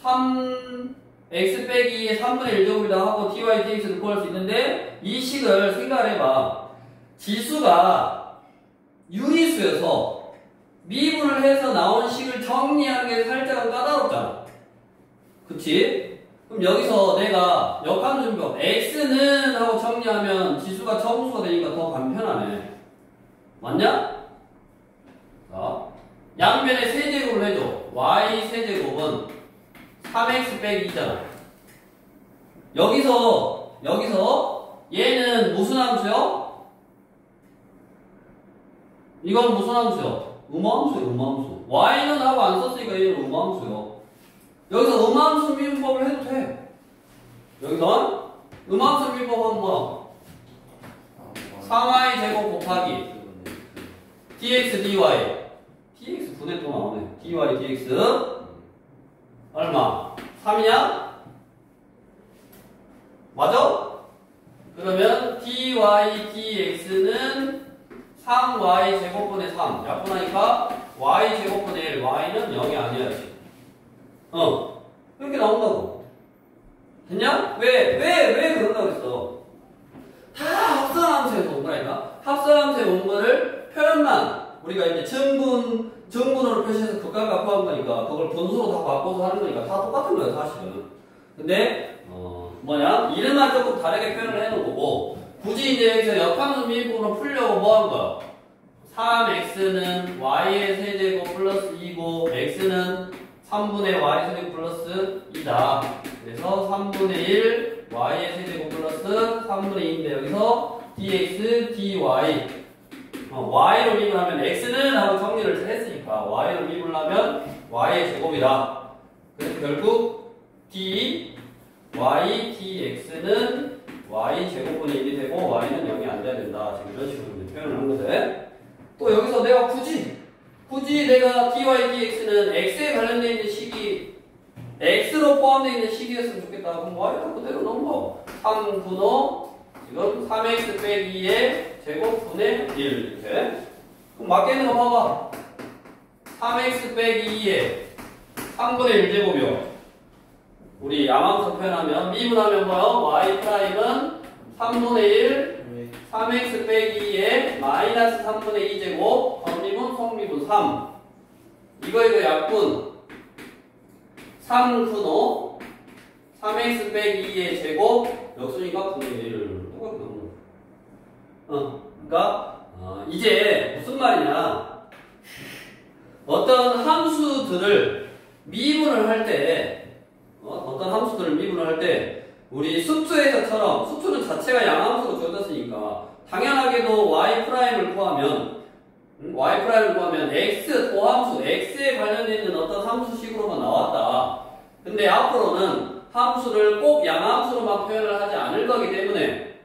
3x 빼기 2의 3분의 1제곱이다 하고 dy, dx를 구할 수 있는데 이 식을 생각을 해봐. 지수가 유리수여서 미분을 해서 나온 식을 정리하는 게 살짝은 까다롭잖아. 그치? 그럼 여기서 내가 역함수 준비법 x는 하고 정리하면 지수가 정수가 되니까 더 간편하네. 맞냐? 자, 양변에 세제곱을 해줘. y 세제곱은 3x 빼기 2잖아. 여기서 얘는 무슨 함수요? 이건 무슨 함수요? 음함수요, 음함수. y는 하고 안 썼으니까 얘는 음함수요. 여기서 음함수 미분법을 해도 돼. 여기서 음함수 미분법은 뭐야? 3y 제곱 곱하기 dx dy. dx 분의 또 나오네. dy dx 얼마? 3이냐? 맞아? 그러면 dy dx는 3y 제곱분의 3 약분하니까 y 제곱분의 1 y는 0이 아니야지. 이렇게 나온다고. 됐냐? 왜 그런다고 했어? 다 합성함수에서 온 거라니까. 합성함수에 온 거를 표현만 우리가 이제 증분으로 표시해서 극과 구한 거니까 그걸 분수로 다 바꿔서 하는 거니까 다 똑같은 거예요 사실은. 근데 이름만 조금 다르게 표현을 해놓은 거고 굳이 이제 여기서 역함수 미분으로 풀려고 뭐 한 거야? 3x는 y의 세제곱 플러스 2고 x는 3분의 y 세제곱 플러스 2다. 그래서 3분의 1 y의 세제곱 플러스 3분의 2인데 여기서 dx, dy y로 미분하면 x는 하고 정리를 했으니까 y로 미분하면 y의 제곱이다. 그래서 결국 dy, dx는 y 제곱분의 1이 되고 y는 0이 안 돼야 된다. 지금 이런 식으로 표현을 한 거지. 또 여기서 내가 굳이 내가 dy, dx는 x에 관련되어 있는 식이 x로 포함되어 있는 식이었으면 좋겠다. 그럼 y를 그대로 넘어. 3분호 지금 3x 빼기 2의 제곱분의 1 이렇게. 그럼 맞게 있는 거 봐봐. 3x 빼기 2에 3분의 1제곱이요. 우리 양함수 표현하면 미분하면 뭐요? y 프라임은 3분의 1 3x 빼기 2에 마이너스 3분의 2제곱 선미분 속미분 3 이거 약분 3분호 3x 빼기 2의 제곱 역수니까 분의 1을 똑같게 나오는 거야. 그러니까 이제 무슨 말이냐, 어떤 함수들을 미분을 할 때 우리 수투에서처럼 수투는 자체가 양함수로 주어졌으니까 당연하게도 y 프라임을 구하면 x 도함수 x에 관련되어 있는 어떤 함수식으로만 나왔다. 근데 앞으로는 함수를 꼭 양함수로만 표현을 하지 않을 거기 때문에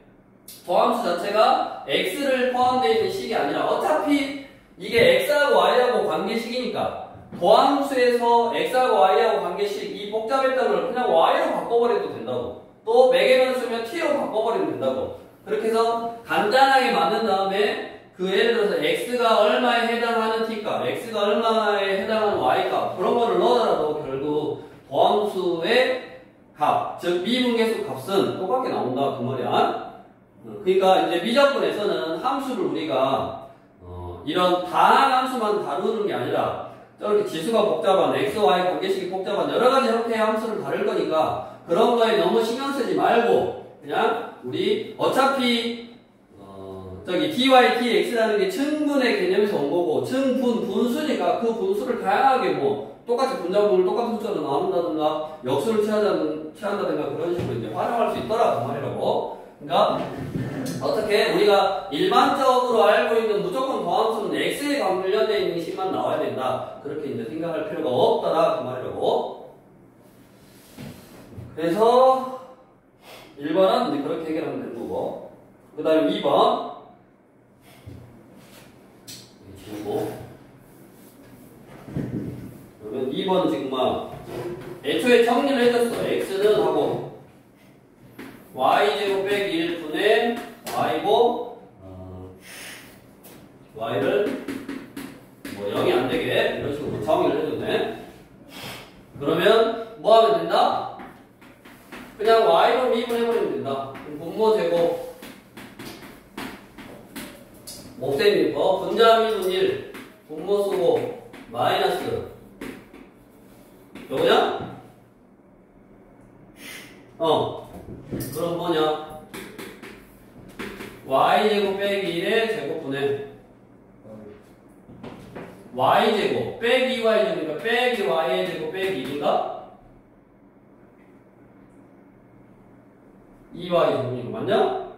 도함수 자체가 x를 포함되어 있는 식이 아니라 어차피 이게 x하고 y하고 관계식이니까 도함수에서 x하고 y하고 관계식 이 복잡했던 걸 그냥 y로 바꿔버려도 된다고. 또 매개변수면 t로 바꿔버리면 된다고. 그렇게 해서 간단하게 만든 다음에 그 예를 들어서 x가 얼마에 해당하는 t값, x가 얼마에 해당하는 y값 그런 거를 넣어더라도 결국 도함수의 값, 즉 미분계수 값은 똑같게 나온다 그 말이야. 그러니까 이제 미적분에서는 함수를 우리가 이런 다한 함수만 다루는 게 아니라 저렇게 지수가 복잡한 x, y 관계식이 복잡한 여러 가지 형태의 함수를 다룰 거니까 그런 거에 너무 신경 쓰지 말고 그냥 우리 어차피 저기 dy, dx라는 게 층분의 개념에서 온 거고 층분, 분수니까 그 분수를 다양하게 뭐 똑같이 분자분을 똑같은 숫자로 나눈다든가 역수를 취한다든가 그런 식으로 이제 활용할 수 있더라 그 말이라고. 그러니까 어떻게 우리가 일반적으로 알고 있는 무조건 도함수는 x에 관련되어 있는 식만 나와야 된다 그렇게 이제 생각할 필요가 없더라 그 말이라고. 그래서 1번은 이제 그렇게 해결하면 되는 거고, 그 다음에 2번 지우고, 그러면 2번은 지금 막 애초에 정리를 해줬어. x는 하고 y제곱 빼기 1분의 y고 y를 뭐 0이 안 되게 이런 식으로 정의를 해줬네. 그러면 뭐 하면 된다? 그냥 y로 미분해버리면 된다. 분모 제곱 곱셈 분자 미분 1 분모 쓰고 마이너스 요거냐? 그럼 뭐냐? y제곱 빼기 1의 제곱분의 y제곱 빼기 y제곱이니까 빼기 y의 제곱 빼기 1인가? 2y 제곱이니까 맞냐?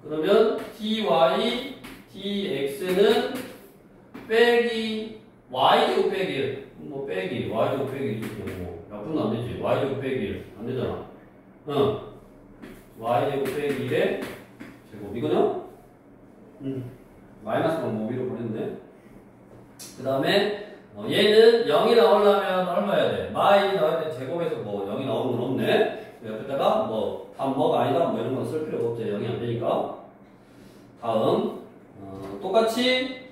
그러면 dy dx는 빼기 y제곱 빼기 1 뭐 빼기 y제곱 빼기 1 뭐 약분도 안 되지. y제곱 빼기 1 안 되잖아. y제곱 빼기 1의 제곱 이거냐? 마이너스만 뭐 위로 보냈네. 그 다음에 얘는 0이 나오려면 얼마여야 돼? 마이 나와야 돼. 제곱에서 뭐 0이 나오는 건 없네. 옆에다가 뭐 뭐가 아니다 뭐 이런 건 쓸 필요가 없지. 0이 안 되니까. 다음 똑같이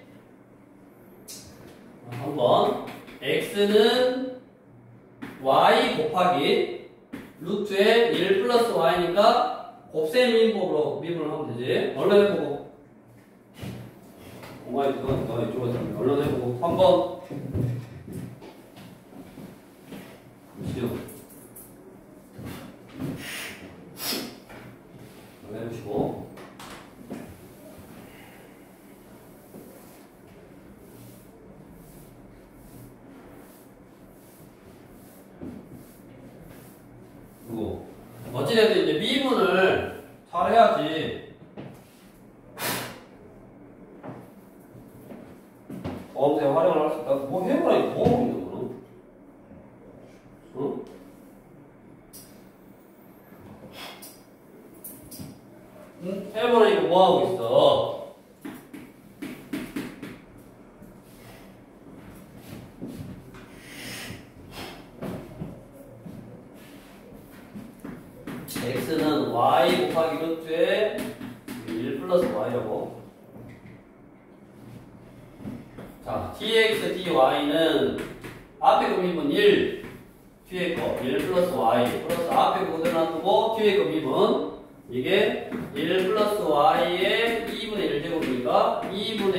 한번 x는 y 곱하기 루트에 1 플러스 y니까 곱셈 미분법으로 미분을 하면 되지. 얼른 해보고 엄마 이쪽에서 얼른 해보고 3번 지금 해보시고 그리고 어찌됐든 이제 미분을 잘 해야지 어음새 활용을 할 수 있다. 뭐 해보라니까 뭐 하고 있는 거는? 응? 응? 해보라니까 뭐 하고 있어? x는 y 곱하기 루트에 1 플러스 y라고. 자, dx, dy는 앞에 거 미분 1, 뒤에 거 1 플러스 y 플러스 앞에 거 그대로 놔두고 뒤에 거 미분 이게 1 플러스 y의 2분의 1제곱이니까 2분의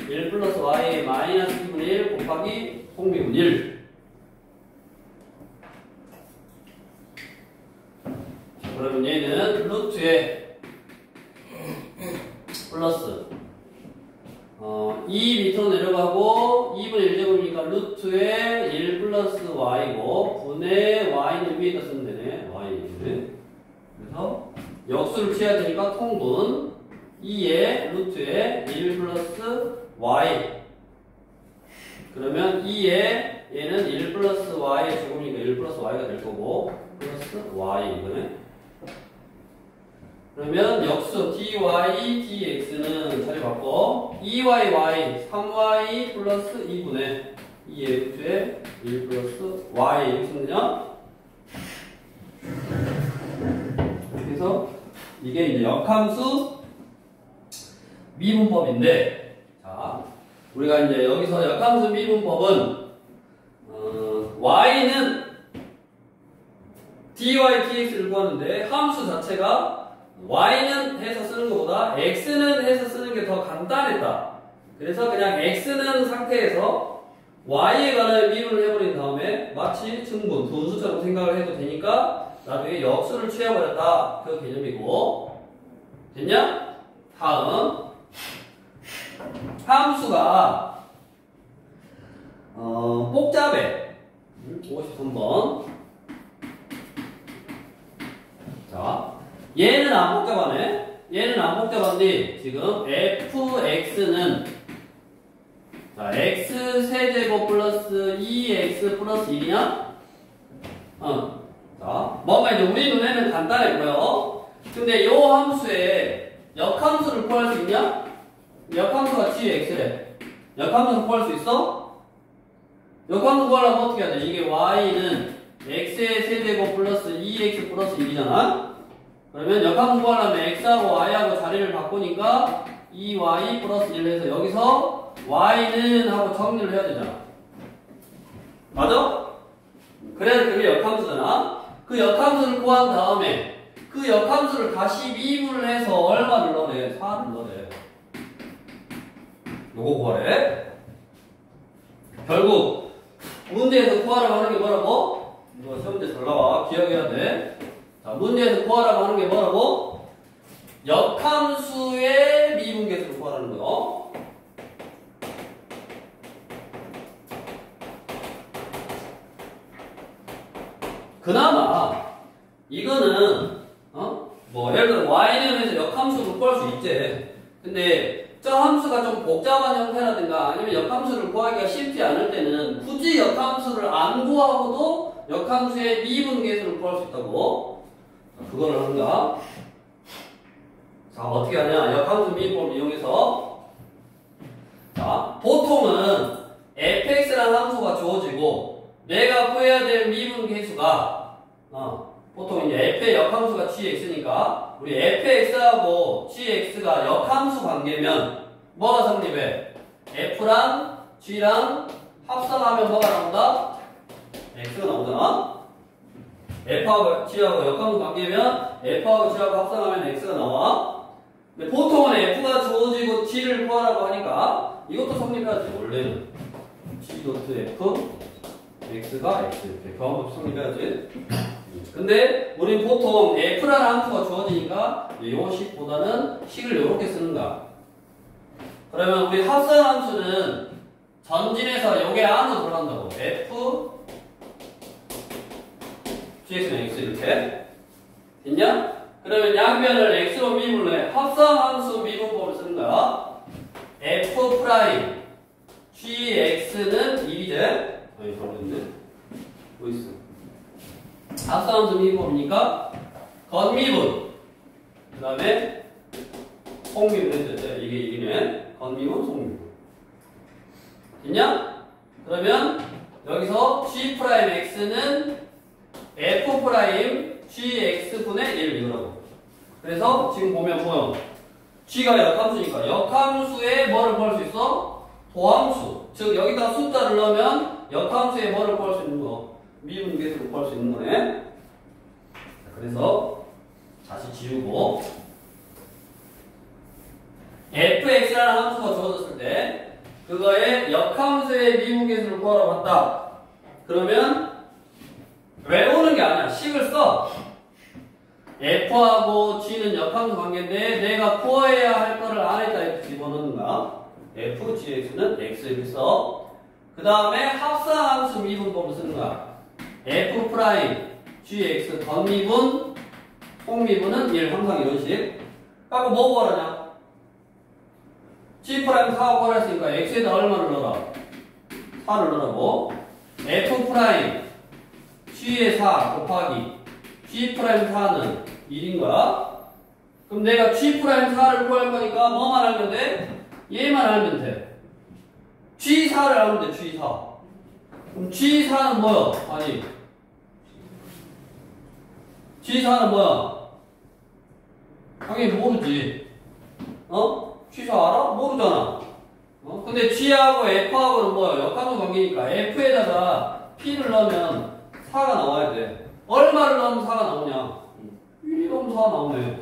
1 플러스 y의 마이너스 2분의 1 곱하기 속미분 1. 자, 그러면 얘는 루트에 플러스 2 밑으로 내려가고 2분의 1제곱이니까 루트에 1 플러스 y고 분의 y는 위에다 쓰면 되네. y는. 그래서 역수를 취해야 되니까 통분 2의 루트에 1 플러스 y. 그러면 2의 얘는 1 플러스 y의 제곱이니까 1 플러스 y가 될 거고 플러스 y 이거네. 그러면 역수 dy, dx는 자리 바꿔 2yy, 3y 플러스 2분의 2의 루트에 1 플러스 y 이렇게 쓰면 되냐? 그래서 이게 이제 역함수 미분법인데, 자, 우리가 이제 여기서 역함수 미분법은 y는 dy, dx를 구하는데 함수 자체가 y는 해서 쓰는 것보다 x는 해서 쓰는 게 더 간단했다. 그래서 그냥 x는 상태에서 y에 관한 미분을 해버린 다음에 마치 증분, 분수처럼 생각을 해도 되니까 나중에 역수를 취해버렸다. 그 개념이고. 됐냐? 다음 함수가 복잡해. 53번. 자, 얘는 안 복잡하네. 얘는 안 복잡한데 지금 fx는 자 x 세제곱 플러스 2x 플러스 1이냐? 자, 뭔가 이제 우리 눈에는 간단했고요. 근데 요 함수에 역함수를 구할 수 있냐? 역함수가 gx래. 역함수를 구할 수 있어? 역함수 구하려면 어떻게 해야 돼? 이게 y는 x의 세제곱 플러스 2x 플러스 1이잖아? 그러면 역함수 구하려면 x하고 y하고 자리를 바꾸니까 2y 플러스 1 해서 여기서 y는 하고 정리를 해야 되잖아. 맞아? 그래야 그게 역함수잖아. 그 역함수를 구한 다음에 그 역함수를 다시 미분을 해서 얼마를 넣어내? 4를 넣어내. 요거 구하래. 결국 문제에서 구하라고 하는 게 뭐라고? 이거 시험 문제 잘 나와. 기억해야 돼. 자, 문제에서 구하라고 하는 게 뭐라고? 역함수의 미분계수를 구하라는 거. 그나마 이거는 뭐 예를 들어 y는 해서 역함수를 구할 수 있지. 근데 저 함수가 좀 복잡한 형태라든가 아니면 역함수를 구하기가 쉽지 않을 때는 굳이 역함수를 안 구하고도 역함수의 미분계수를 구할 수 있다고. 자, 그거를 하는가? 자, 어떻게 하냐? 역함수 미분법을 이용해서 자, 보통은 fx라는 함수가 주어지고 내가 구해야 될 미분계수가 보통 이제 f의 역함수가 gx니까 우리 fx하고 gx가 역함수 관계면 뭐가 성립해? f랑 g랑 합성하면 뭐가 나온다? x가 나오잖아? f하고 g하고 역함수 관계면 f하고 g하고 합성하면 x가 나와. 근데 보통은 f가 주어지고 g를 구하라고 하니까 이것도 성립해야지. 원래는 g.f x가 x 이렇게 교환법 성립해야지. 근데 우린 보통 f라는 함수가 주어지니까 요 식보다는 식을 요렇게 쓰는 거야. 그러면 우리 합성 함수는 전진해서 요게 안으로 들어간다고. f gx는 x 이렇게 됐냐? 그러면 양변을 x로 미분을 해. 합성 함수 미분법을 쓰는 거야. f 프라임 gx는 1이지? 아니 잘못했네. 뭐 있어? 합성함수 미분법이니까 건미분 그 다음에 속미분 했었죠. 이게 1이네. 건미분, 속미분 됐냐? 그러면 여기서 g'x는 f'gx분의 1 이거라고. 그래서 지금 보면 뭐요? g가 역함수니까 역함수에 뭐를 구할 수 있어? 도함수. 즉 여기다 숫자를 넣으면 역함수에 뭐를 구할 수 있는 거? 미분계수를 구할 수 있는 거네. 그래서 다시 지우고 fx라는 함수가 주어졌을 때 그거의 역함수의 미분계수를 구하러 갔다. 그러면 외우는 게 아니야. 식을 써. f하고 g는 역함수 관계인데 내가 구해야 할 거를 안에다 이렇게 집어넣는 거야. f, gx는 x 이렇게 써. 그 다음에 합성함수 미분법을 쓰는 거야. f 프라임, gx 덧미분, 속미분은 1, 항상 이런 식. 갖고 뭐 구하라냐? g 프라임 4가 구하랬으니까 x에다 얼마를 넣어라? 4를 넣으라고. f 프라임, g의 4 곱하기 g 프라임 4는 1인 거야. 그럼 내가 g 프라임 4를 구할 거니까 뭐만 알면 돼? 얘만 알면 돼. g4를 알면 돼, g4. 그럼 g4는 뭐야? 아니, g4는 뭐야? 당연히 모르지. g4 알아? 모르잖아. 근데 g하고 f하고는 뭐야? 역함수 관계니까 f에다가 p를 넣으면 4가 나와야 돼. 얼마를 넣으면 4가 나오냐? 1이 넣으면 4가 나오네.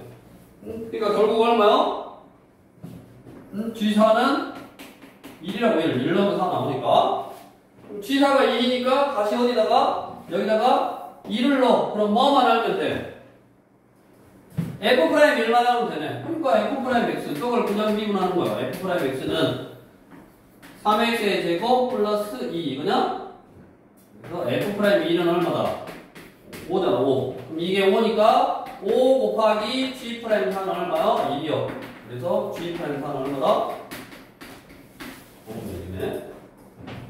그러니까 결국 얼마요? G4는 1이라고 1 넣으면 4 나오니까. G4가 1이니까 다시 어디다가? 여기다가 2를 넣어. 그럼 뭐만 알면 돼? F 프라임 1만 하면 되네. 그러니까 F 프라임 X. 저걸 그냥 미분하는 거야. F 프라임 X는 3X의 제곱 플러스 2 이거냐? 그래서 F 프라임 2는 얼마다? 5잖아, 5. 그럼 이게 5니까 5 곱하기 G 프라임 4는 얼마요? 2요. 그래서 G 프라임 4는 얼마다? 5분의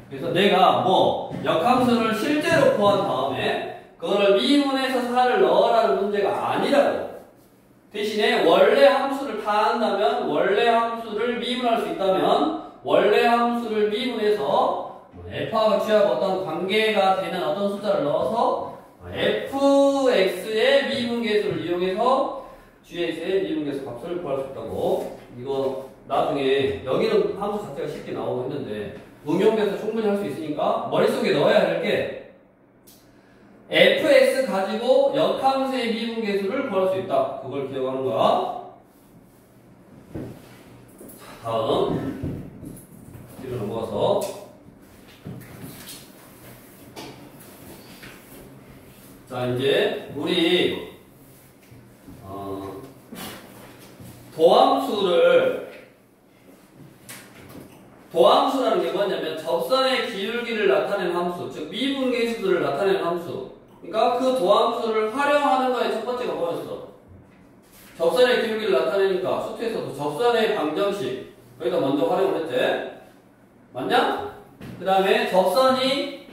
그래서 내가 뭐 역함수를 실제로 구한 다음에 그거를 미분해서 4를 넣으라는 문제가 아니라고. 대신에 원래 함수를 다 한다면, 원래 함수를 미분할 수 있다면 원래 함수를 미분해서 f하고 g하고 어떤 관계가 되는 어떤 숫자를 넣어서 fx의 미분계수를 이용해서 gx의 미분계수 값을 구할 수 있다고. 이거 나중에 여기는 함수 자체가 쉽게 나오고 했는데 응용돼서 충분히 할 수 있으니까 머릿속에 넣어야 할 게 fx 가지고 역함수의 미분계수를 구할 수 있다. 그걸 기억하는 거야. 다음 뒤로 넘어가서 자 이제 우리 도함수라는 게 뭐냐면 접선의 기울기를 나타내는 함수, 즉 미분계수들을 나타내는 함수. 그러니까 그 도함수를 활용하는 거에 첫 번째가 뭐였어? 접선의 기울기를 나타내니까 수투에서도 접선의 방정식 여기다 먼저 활용을 했지. 맞냐? 그 다음에 접선이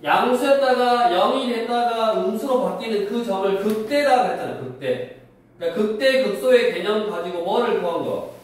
양수였다가 0이 됐다가 음수로 바뀌는 그 점을 극대다 그랬잖아. 극대. 그러니까 극대 극소의 개념 가지고 뭐를 구한 거?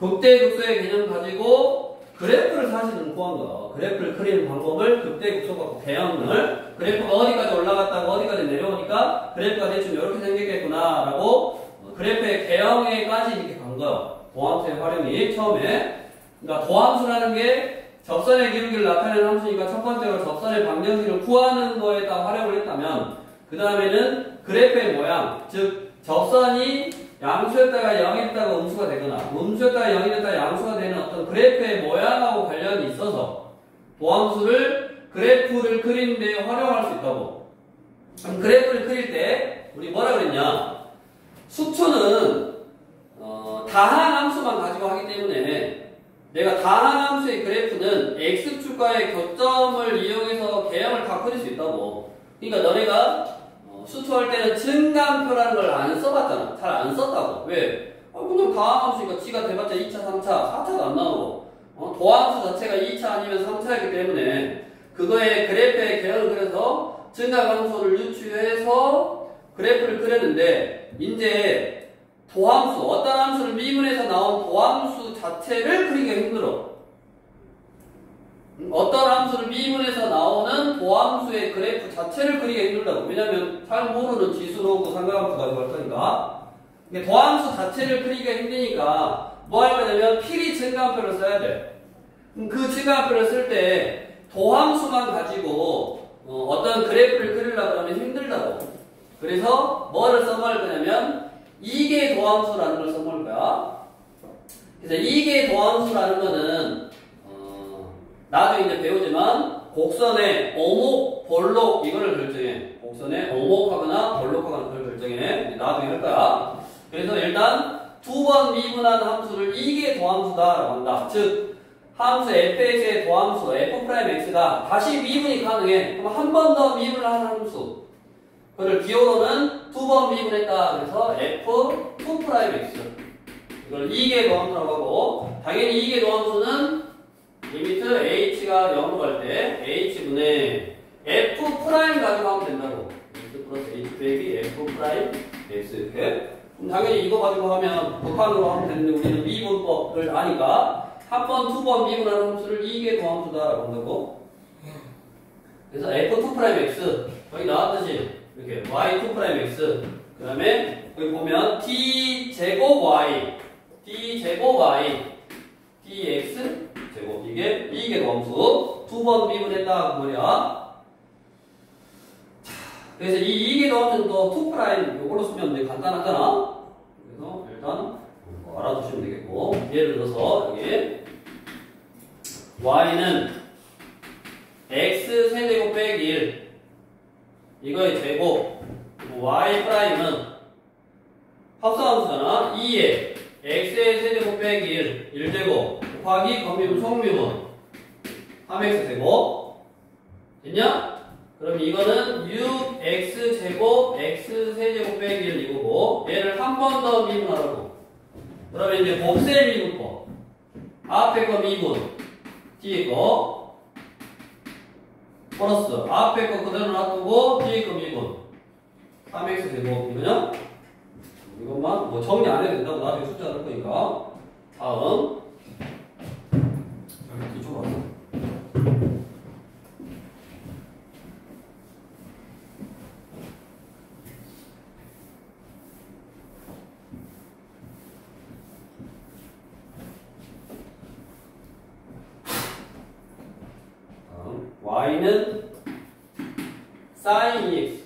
극대 극소의 개념 가지고 그래프를 사실은 구한 거. 그래프를 그리는 방법을 극대 극소 개념을 그래프가 어디까지 올라갔다가 어디까지 내려오니까 그래프가 대충 이렇게 생기겠구나 라고 그래프의 개형에까지 이렇게 간 거야. 도함수의 활용이 처음에. 그러니까 도함수라는 게 접선의 기울기를 나타내는 함수니까 첫 번째로 접선의 방정식을 구하는 거에다 활용을 했다면 그 다음에는 그래프의 모양, 즉 접선이 양수였다가 0이 됐다가 음수가 되거나 음수였다가 0이 됐다가 양수가 되는 어떤 그래프의 모양하고 관련이 있어서 도함수를 그래프를 그리는 데 활용할 수 있다고. 그럼 그래프를 그릴 때 우리 뭐라 그랬냐? 수투는 다한 함수만 가지고 하기 때문에 내가 다한 함수의 그래프는 x축과의 교점을 이용해서 개형을 다 그릴 수 있다고. 그러니까 너네가 수투할 때는 증감표라는 걸 안 써봤잖아. 잘 안 썼다고. 왜? 그냥 다한 함수니까 g가 돼봤자 2차, 3차, 4차도 안 나오고 도함수 자체가 2차 아니면 3차이기 때문에 그거의 그래프의 개형을 그려서 증가함수를 유추해서 그래프를 그렸는데 이제 도함수, 어떤 함수를 미분해서 나온 도함수 자체를 그리기가 힘들어. 어떤 함수를 미분해서 나오는 도함수의 그래프 자체를 그리기가 힘들다고. 왜냐면 잘 모르는 지수로 그 삼각함수 가지고 할 거니까. 도함수 자체를 그리기가 힘드니까 뭐 할 거냐면 필히 증가함표를 써야 돼. 그럼 그 증가함표를 쓸 때 도함수만 가지고 어떤 그래프를 그리려고 하면 힘들다고. 그래서 뭐를 써먹을 거냐면 이계 도함수라는 걸 써먹을 거야. 그래서 이계 도함수라는 거는 나중에 이제 배우지만 곡선의 오목, 볼록 이거를 결정해. 곡선의 오목하거나 볼록하거나 그걸 결정해. 나중에 할 거야. 그래서 일단 두 번 미분한 함수를 이계 도함수다라고 한다. 즉 함수 fx의 도함수 f'x가 다시 미분이 가능해. 그럼 한 번 더 미분을 하는 함수. 그걸 기호로는 두 번 미분했다. 그래서 f2'x. 이걸 이계 도함수라고 하고, 당연히 이계 도함수는 리미트 h가 0으로 갈 때 h분의 f' 가지고 하면 된다고. x 플러스 h 빼기 f'(x) 이렇게. 그럼 당연히 이거 가지고 하면 극한으로 하면 되는데 우리는 미분법을 아니까 한 번, 두 번 미분하는 함수를 이계 도함수다라고 한다고. 그래서 f2'x 여기 나왔듯이 이렇게 y2'x 그 다음에 여기 보면 d 제곱 y dx 제곱 이게 이계 도함수 두 번 미분했다 그 말이야. 그래서 이 이계 도함수는 또 2' 이걸로 쓰면 이제 간단하잖아. 그래서 일단 알아두시면 되겠고, 예를 들어서 여기 y는 x 세제곱 빼기 1 이거의 제곱, y'은 합성함수잖아. 2에 x의 세제곱 빼기 1 1제곱 곱하기 건미분 속미분 3x 제곱 됐냐? 그럼 이거는 6x 제곱 x 세제곱 빼기 1 이거고, 얘를 한 번 더 미분하라고. 그러면 이제 곱셈 미분법. 앞에 거 미분, 뒤에 거 플러스, 앞에 거 그대로 놔두고 뒤에 거 미분 3x 제곱 이거냐? 이것만 뭐 정리 안 해도 된다고. 나중에 숫자 넣을 거니까. 다음 여기 이쪽으로 왔어. y는 sin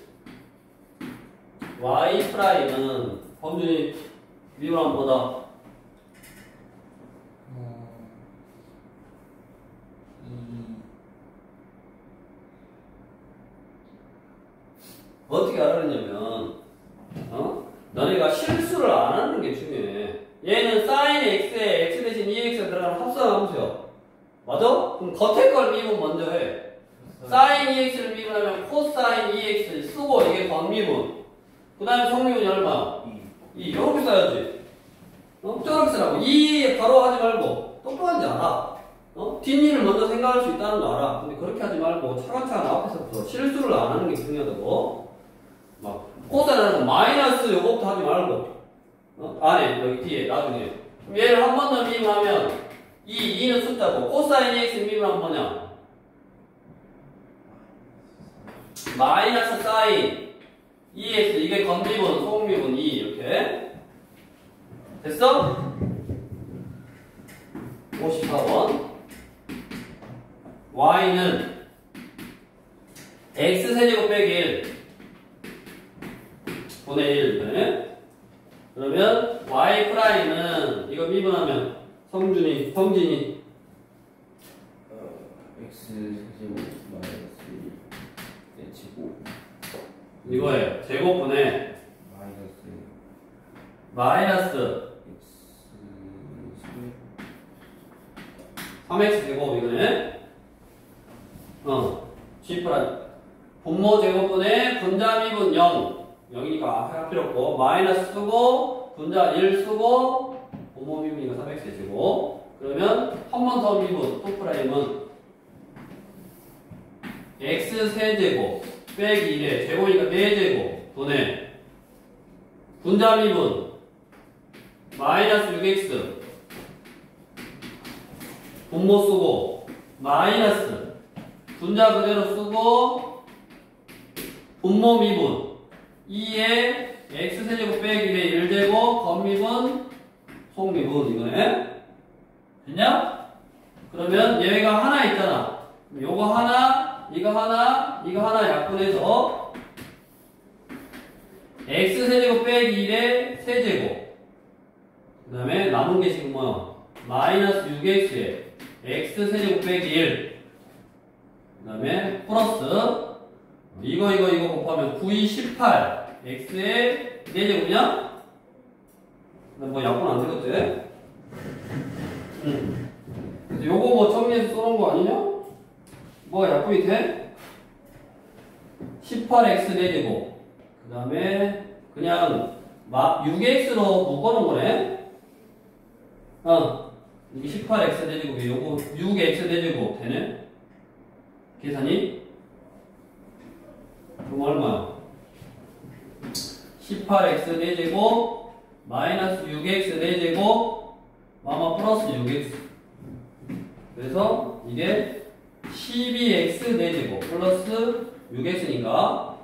2x y''는 범준이 미분하면 뭐다? 어떻게 알았냐면 너네가 실수를 안 하는 게 중요해. 얘는 sin x에 x 대신 2x가 들어가는 합성함수야. 맞아? 그럼 겉에 걸 미분 먼저 해. sin 2x를 미분하면 cosine 2x 쓰고 이게 겉미분. 그 다음에 속미분이 얼마? 2. 이렇게 써야지. 저렇게 쓰라고. 2 바로 하지 말고 똑똑한지 알아. 뒷일을 먼저 생각할 수 있다는 거 알아. 근데 그렇게 하지 말고 차근차근 앞에서부터 실수를 안 하는 게 중요하다고. 막 코사인은 마이너스 요것부터 하지 말고 안에 여기 뒤에 나중에. 그럼 얘를 한 번 더 미분하면 2는 숫자고 코사인 2x 미분하면 뭐냐? 마이너스 사인 2x 이게 건미분, 속미분 2 이렇게 됐어? 54번 y는 x세제곱 빼기 1 분의 1 네? 그러면 y'는 이거 미분하면 성진이 x제곱 마이너스 1 제곱 이거예요. 제곱분의 마이너스 x 3x 제곱 이거네. G 프라임 분모 제곱분의 분자 미분 0이니까 할 필요 없고 마이너스 쓰고 분자 1 쓰고 분모 미분이니까 3x 제곱. 그러면 한 번 더 미분 2 프라임은 x 세제곱 빼기 1에 제곱이니까 4제곱 분의 분자 미분 마이너스 6x 분모 쓰고 마이너스 분자 그대로 쓰고 분모 미분 2에 x세제곱 빼기 1에 1제곱 건미분 속미분 이거네. 됐냐? 그러면 얘가 하나 있잖아. 요거 하나, 이거 하나, 이거 하나 약분해서 x세제곱 빼기 1의 세제곱. 그 다음에 남은 게 지금 뭐야? 마이너스 6x에 x세제곱 빼기 1. 그 다음에 플러스 이거 곱하면 9, 2, 18 x의 4제곱이냐? 뭐 약분 안 되겠지? 그래서 요거 뭐 정리해서 써놓은 거 아니냐? 뭐가 약분이 돼? 18x 4제곱. 그 다음에 그냥 6x로 묶어놓은 거네? 이게 18x 4제곱이 요거 6x 4제곱 되네? 계산이? 그럼 얼마야? 18x 4제곱 마이너스 6x 4제곱 마마 플러스 6x. 그래서 이게 12x 4제곱 플러스 6x니까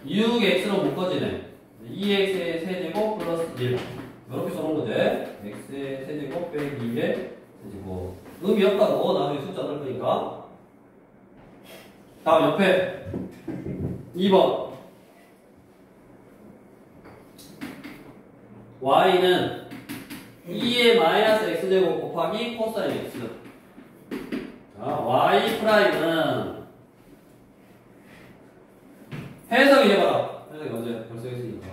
6x로 묶어지네. 2x의 세제곱 플러스 1. 이렇게 써놓은 거지. x의 세제곱 빼기 2의 세제곱. 의미 없다고 나중에 숫자 넣을 거니까. 다음 옆에 2번. y는 2의 마이너스 x제곱 곱하기 코사인 x. 자, y 프라임은 해석이 해봐라. 해석이 언제? 벌써 했으니까.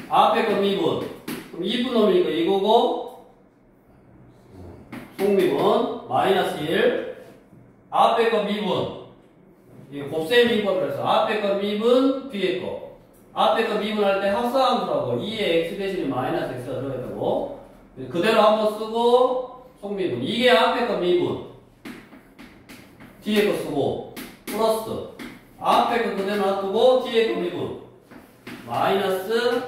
앞에 건 미분. 그럼 2분 놈이니까 이거고 속미분 마이너스 1. 앞에 건 미분. 이게 곱셈 미분을 해서 앞에 건 미분, 뒤에 거. 앞에 거 미분할 때 합성함수라고 2의 x 대신에 마이너스 x가 들어있다고. 그대로 한번 쓰고 속미분. 이게 앞에 거 미분. 뒤에 거 쓰고 플러스 앞에 거 그대로 놔두고 뒤에 거 미분. 마이너스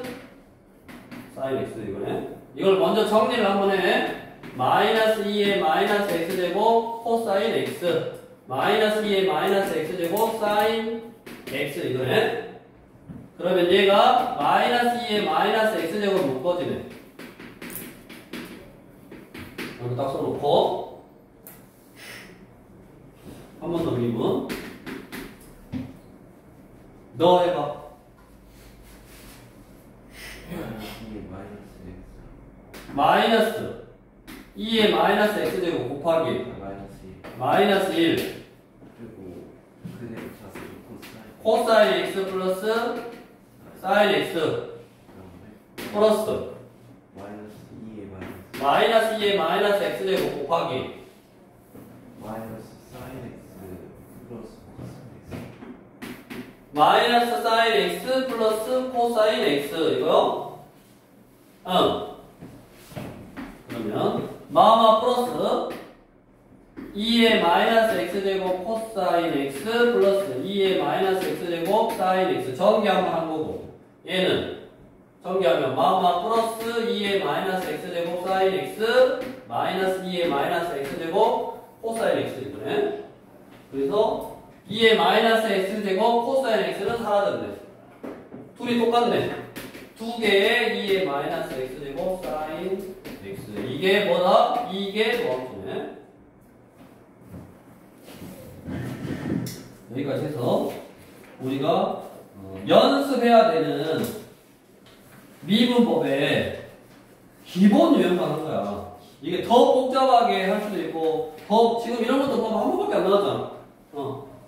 사인 x 이거네. 이걸 먼저 정리를 한번 해. 마이너스 2의 마이너스 x제곱 코사인 x. 마이너스 2의 마이너스 x제곱 사인 x 이거네. 그러면 얘가 마이너스 2의 마이너스 x제곱 묶어지네. 여기 딱 써놓고 한 번 더 미분. 너 해봐. 마이너스 2의 마이너스 x제곱 곱하기 마이너스 1 그리고 그대로 자수 코사인 x 플러스 사인 x 플러스 마이너스 2의 마이너스 x제곱 곱하기 마이너스 사인 x 플러스 코사인 x 마이너스 사인 x 플러스 코사인 x 이거요? 그러면 마마 플러스 2의 마이너스 x제곱 코사인 x 플러스 2의 마이너스 x제곱 사인 x 전개하면 한 거고 얘는 전개하면 마마 플러스 2의 마이너스 x제곱 사인 x 마이너스 2의 마이너스 x제곱 코사인 x 이거네. 그래서 2의 마이너스 x제곱 코사인 x는 사라졌네. 둘이 똑같네. 두 개의 2의 마이너스 x제곱 사인 x. 이게 뭐다? 이게 도함수네. 여기까지 해서 우리가 연습해야 되는 미분법의 기본 유형만 한 거야. 이게 더 복잡하게 할 수도 있고 더 지금 이런 것도 보면 한 번밖에 안 나왔잖아.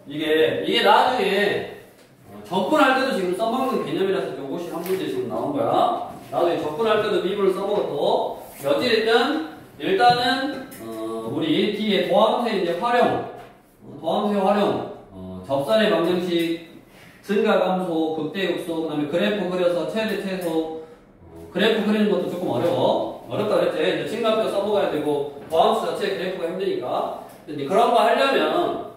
이게 나중에 접근할 때도 지금 써먹는 개념이라서 이것이 한 문제 지금 나온 거야. 나중에 접근할 때도 미분을 써먹어도 일단은 우리 뒤에 도함수의 이제 도함수의 활용, 접선의 방정식, 증가감소, 극대극소, 그 다음에 그래프 그려서 최대 최소, 그래프 그리는 것도 조금 어렵다 그랬지. 이제 증가표 써먹어야 되고 도함수 자체 그래프가 힘드니까. 근데 그런 거 하려면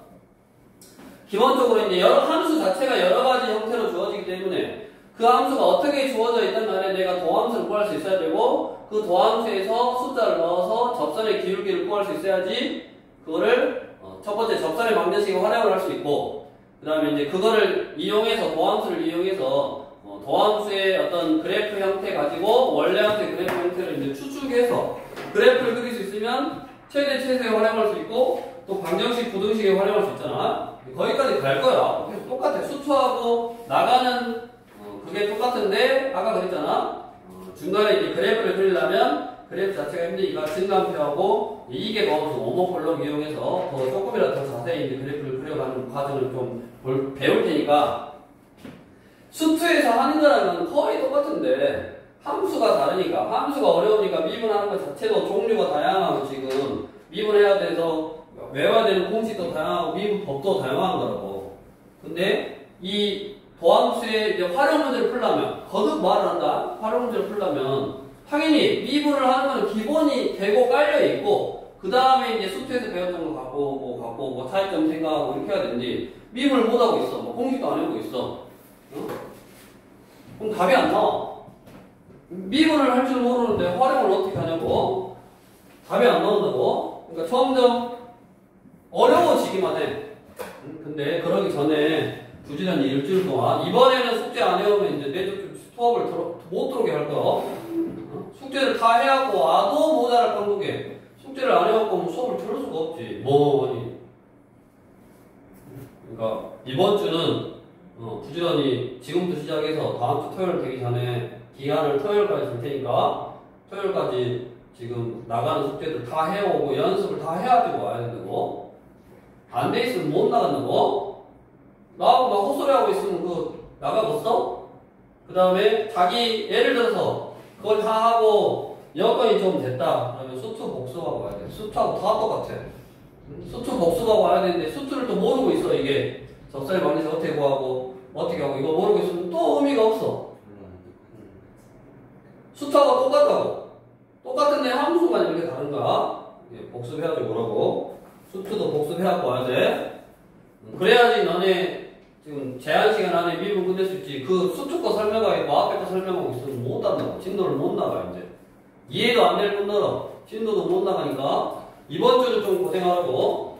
기본적으로 이제 함수 자체가 여러 가지 형태로 주어지기 때문에 그 함수가 어떻게 주어져 있단 말에 내가 도함수를 구할 수 있어야 되고 그 도함수에서 숫자를 넣어서 접선의 기울기를 구할 수 있어야지 그거를 첫 번째 접선의 방정식에 활용을 할 수 있고 그 다음에 이제 그거를 이용해서, 도함수를 이용해서, 도함수의 어떤 그래프 형태 가지고 원래 함수의 그래프 형태를 이제 추측해서 그래프를 그릴 수 있으면 최대, 최소에 활용할 수 있고, 또 방정식, 부등식에 활용할 수 있잖아. 거기까지 갈 거야. 계속 똑같아. 수투하고 나가는, 그게 똑같은데, 아까 그랬잖아. 중간에 이제 그래프를 그리려면, 그래프 자체가 힘드니까 증간표하고 이게 넣어서 오목블록 이용해서 더 조금이라도 더 자세히 이제 그래프를 그려가는 과정을 좀 배울 테니까 수투에서 하는 거랑은 거의 똑같은데 함수가 다르니까 함수가 어려우니까 미분하는 것 자체도 종류가 다양하고 지금 미분해야 돼서 외워야 되는 공식도 다양하고 미분법도 다양한 거라고. 근데 이 도함수의 이제 활용 문제를 풀려면 거듭 말을 한다. 활용 문제를 풀려면 당연히 미분을 하는 건 기본이 되고 깔려 있고 그 다음에 이제 수투에서 배웠던 거 갖고 차이점 생각하고 이렇게 해야 되는데 미분을 못 하고 있어. 뭐 공식도 안 해보고 있어. 그럼 답이 안 나와. 미분을 할 줄 모르는데 활용을 어떻게 하냐고. 답이 안 나온다고. 그러니까 점점 어려워지기만 해. 근데 그러기 전에 부지런히 일주일 동안 이번에는 숙제 안 해오면 이제 내주 수업을 못 들어오게 할 거야. 숙제를 다 해갖고 와도 모자랄 방법에 숙제를 안 해갖고 수업을 들을 수가 없지. 뭐니. 그러니까 이번 주는 부지런히 지금부터 시작해서 다음 주 토요일 되기 전에 기간을 토요일까지 줄 테니까 토요일까지 지금 나가는 숙제들 다 해오고 연습을 다 해가지고 와야 된다고. 안 돼 있으면 못 나간다고. 나하고 막 헛소리하고 있으면 그거 나가겠어? 그 다음에 자기 예를 들어서 그걸 다 하고 여건이 좀 됐다. 그러면 수투 복습하고 와야 돼. 수투하고 다 똑같아. 수투 복습하고 와야 되는데 수투를 또 모르고 있어. 이게 적사의 방정식 어떻게 구하고 어떻게 하고 이거 모르고 있으면 또 의미가 없어. 수투하고 똑같다고. 똑같은데 함수만 이렇게 다른 거야. 복습해가지고 오라고. 수투도 복습해갖고 와야 돼. 그래야지 너네 지금 제한 시간 안에 미분 끝낼 수 있지. 그 수투 거 설명하고 앞에 거 설명하고 있으면 못 한다고. 진도를 못 나가 이제. 이해도 안 될 뿐더러 진도도 못 나가니까 이번 주는 좀 고생하라고.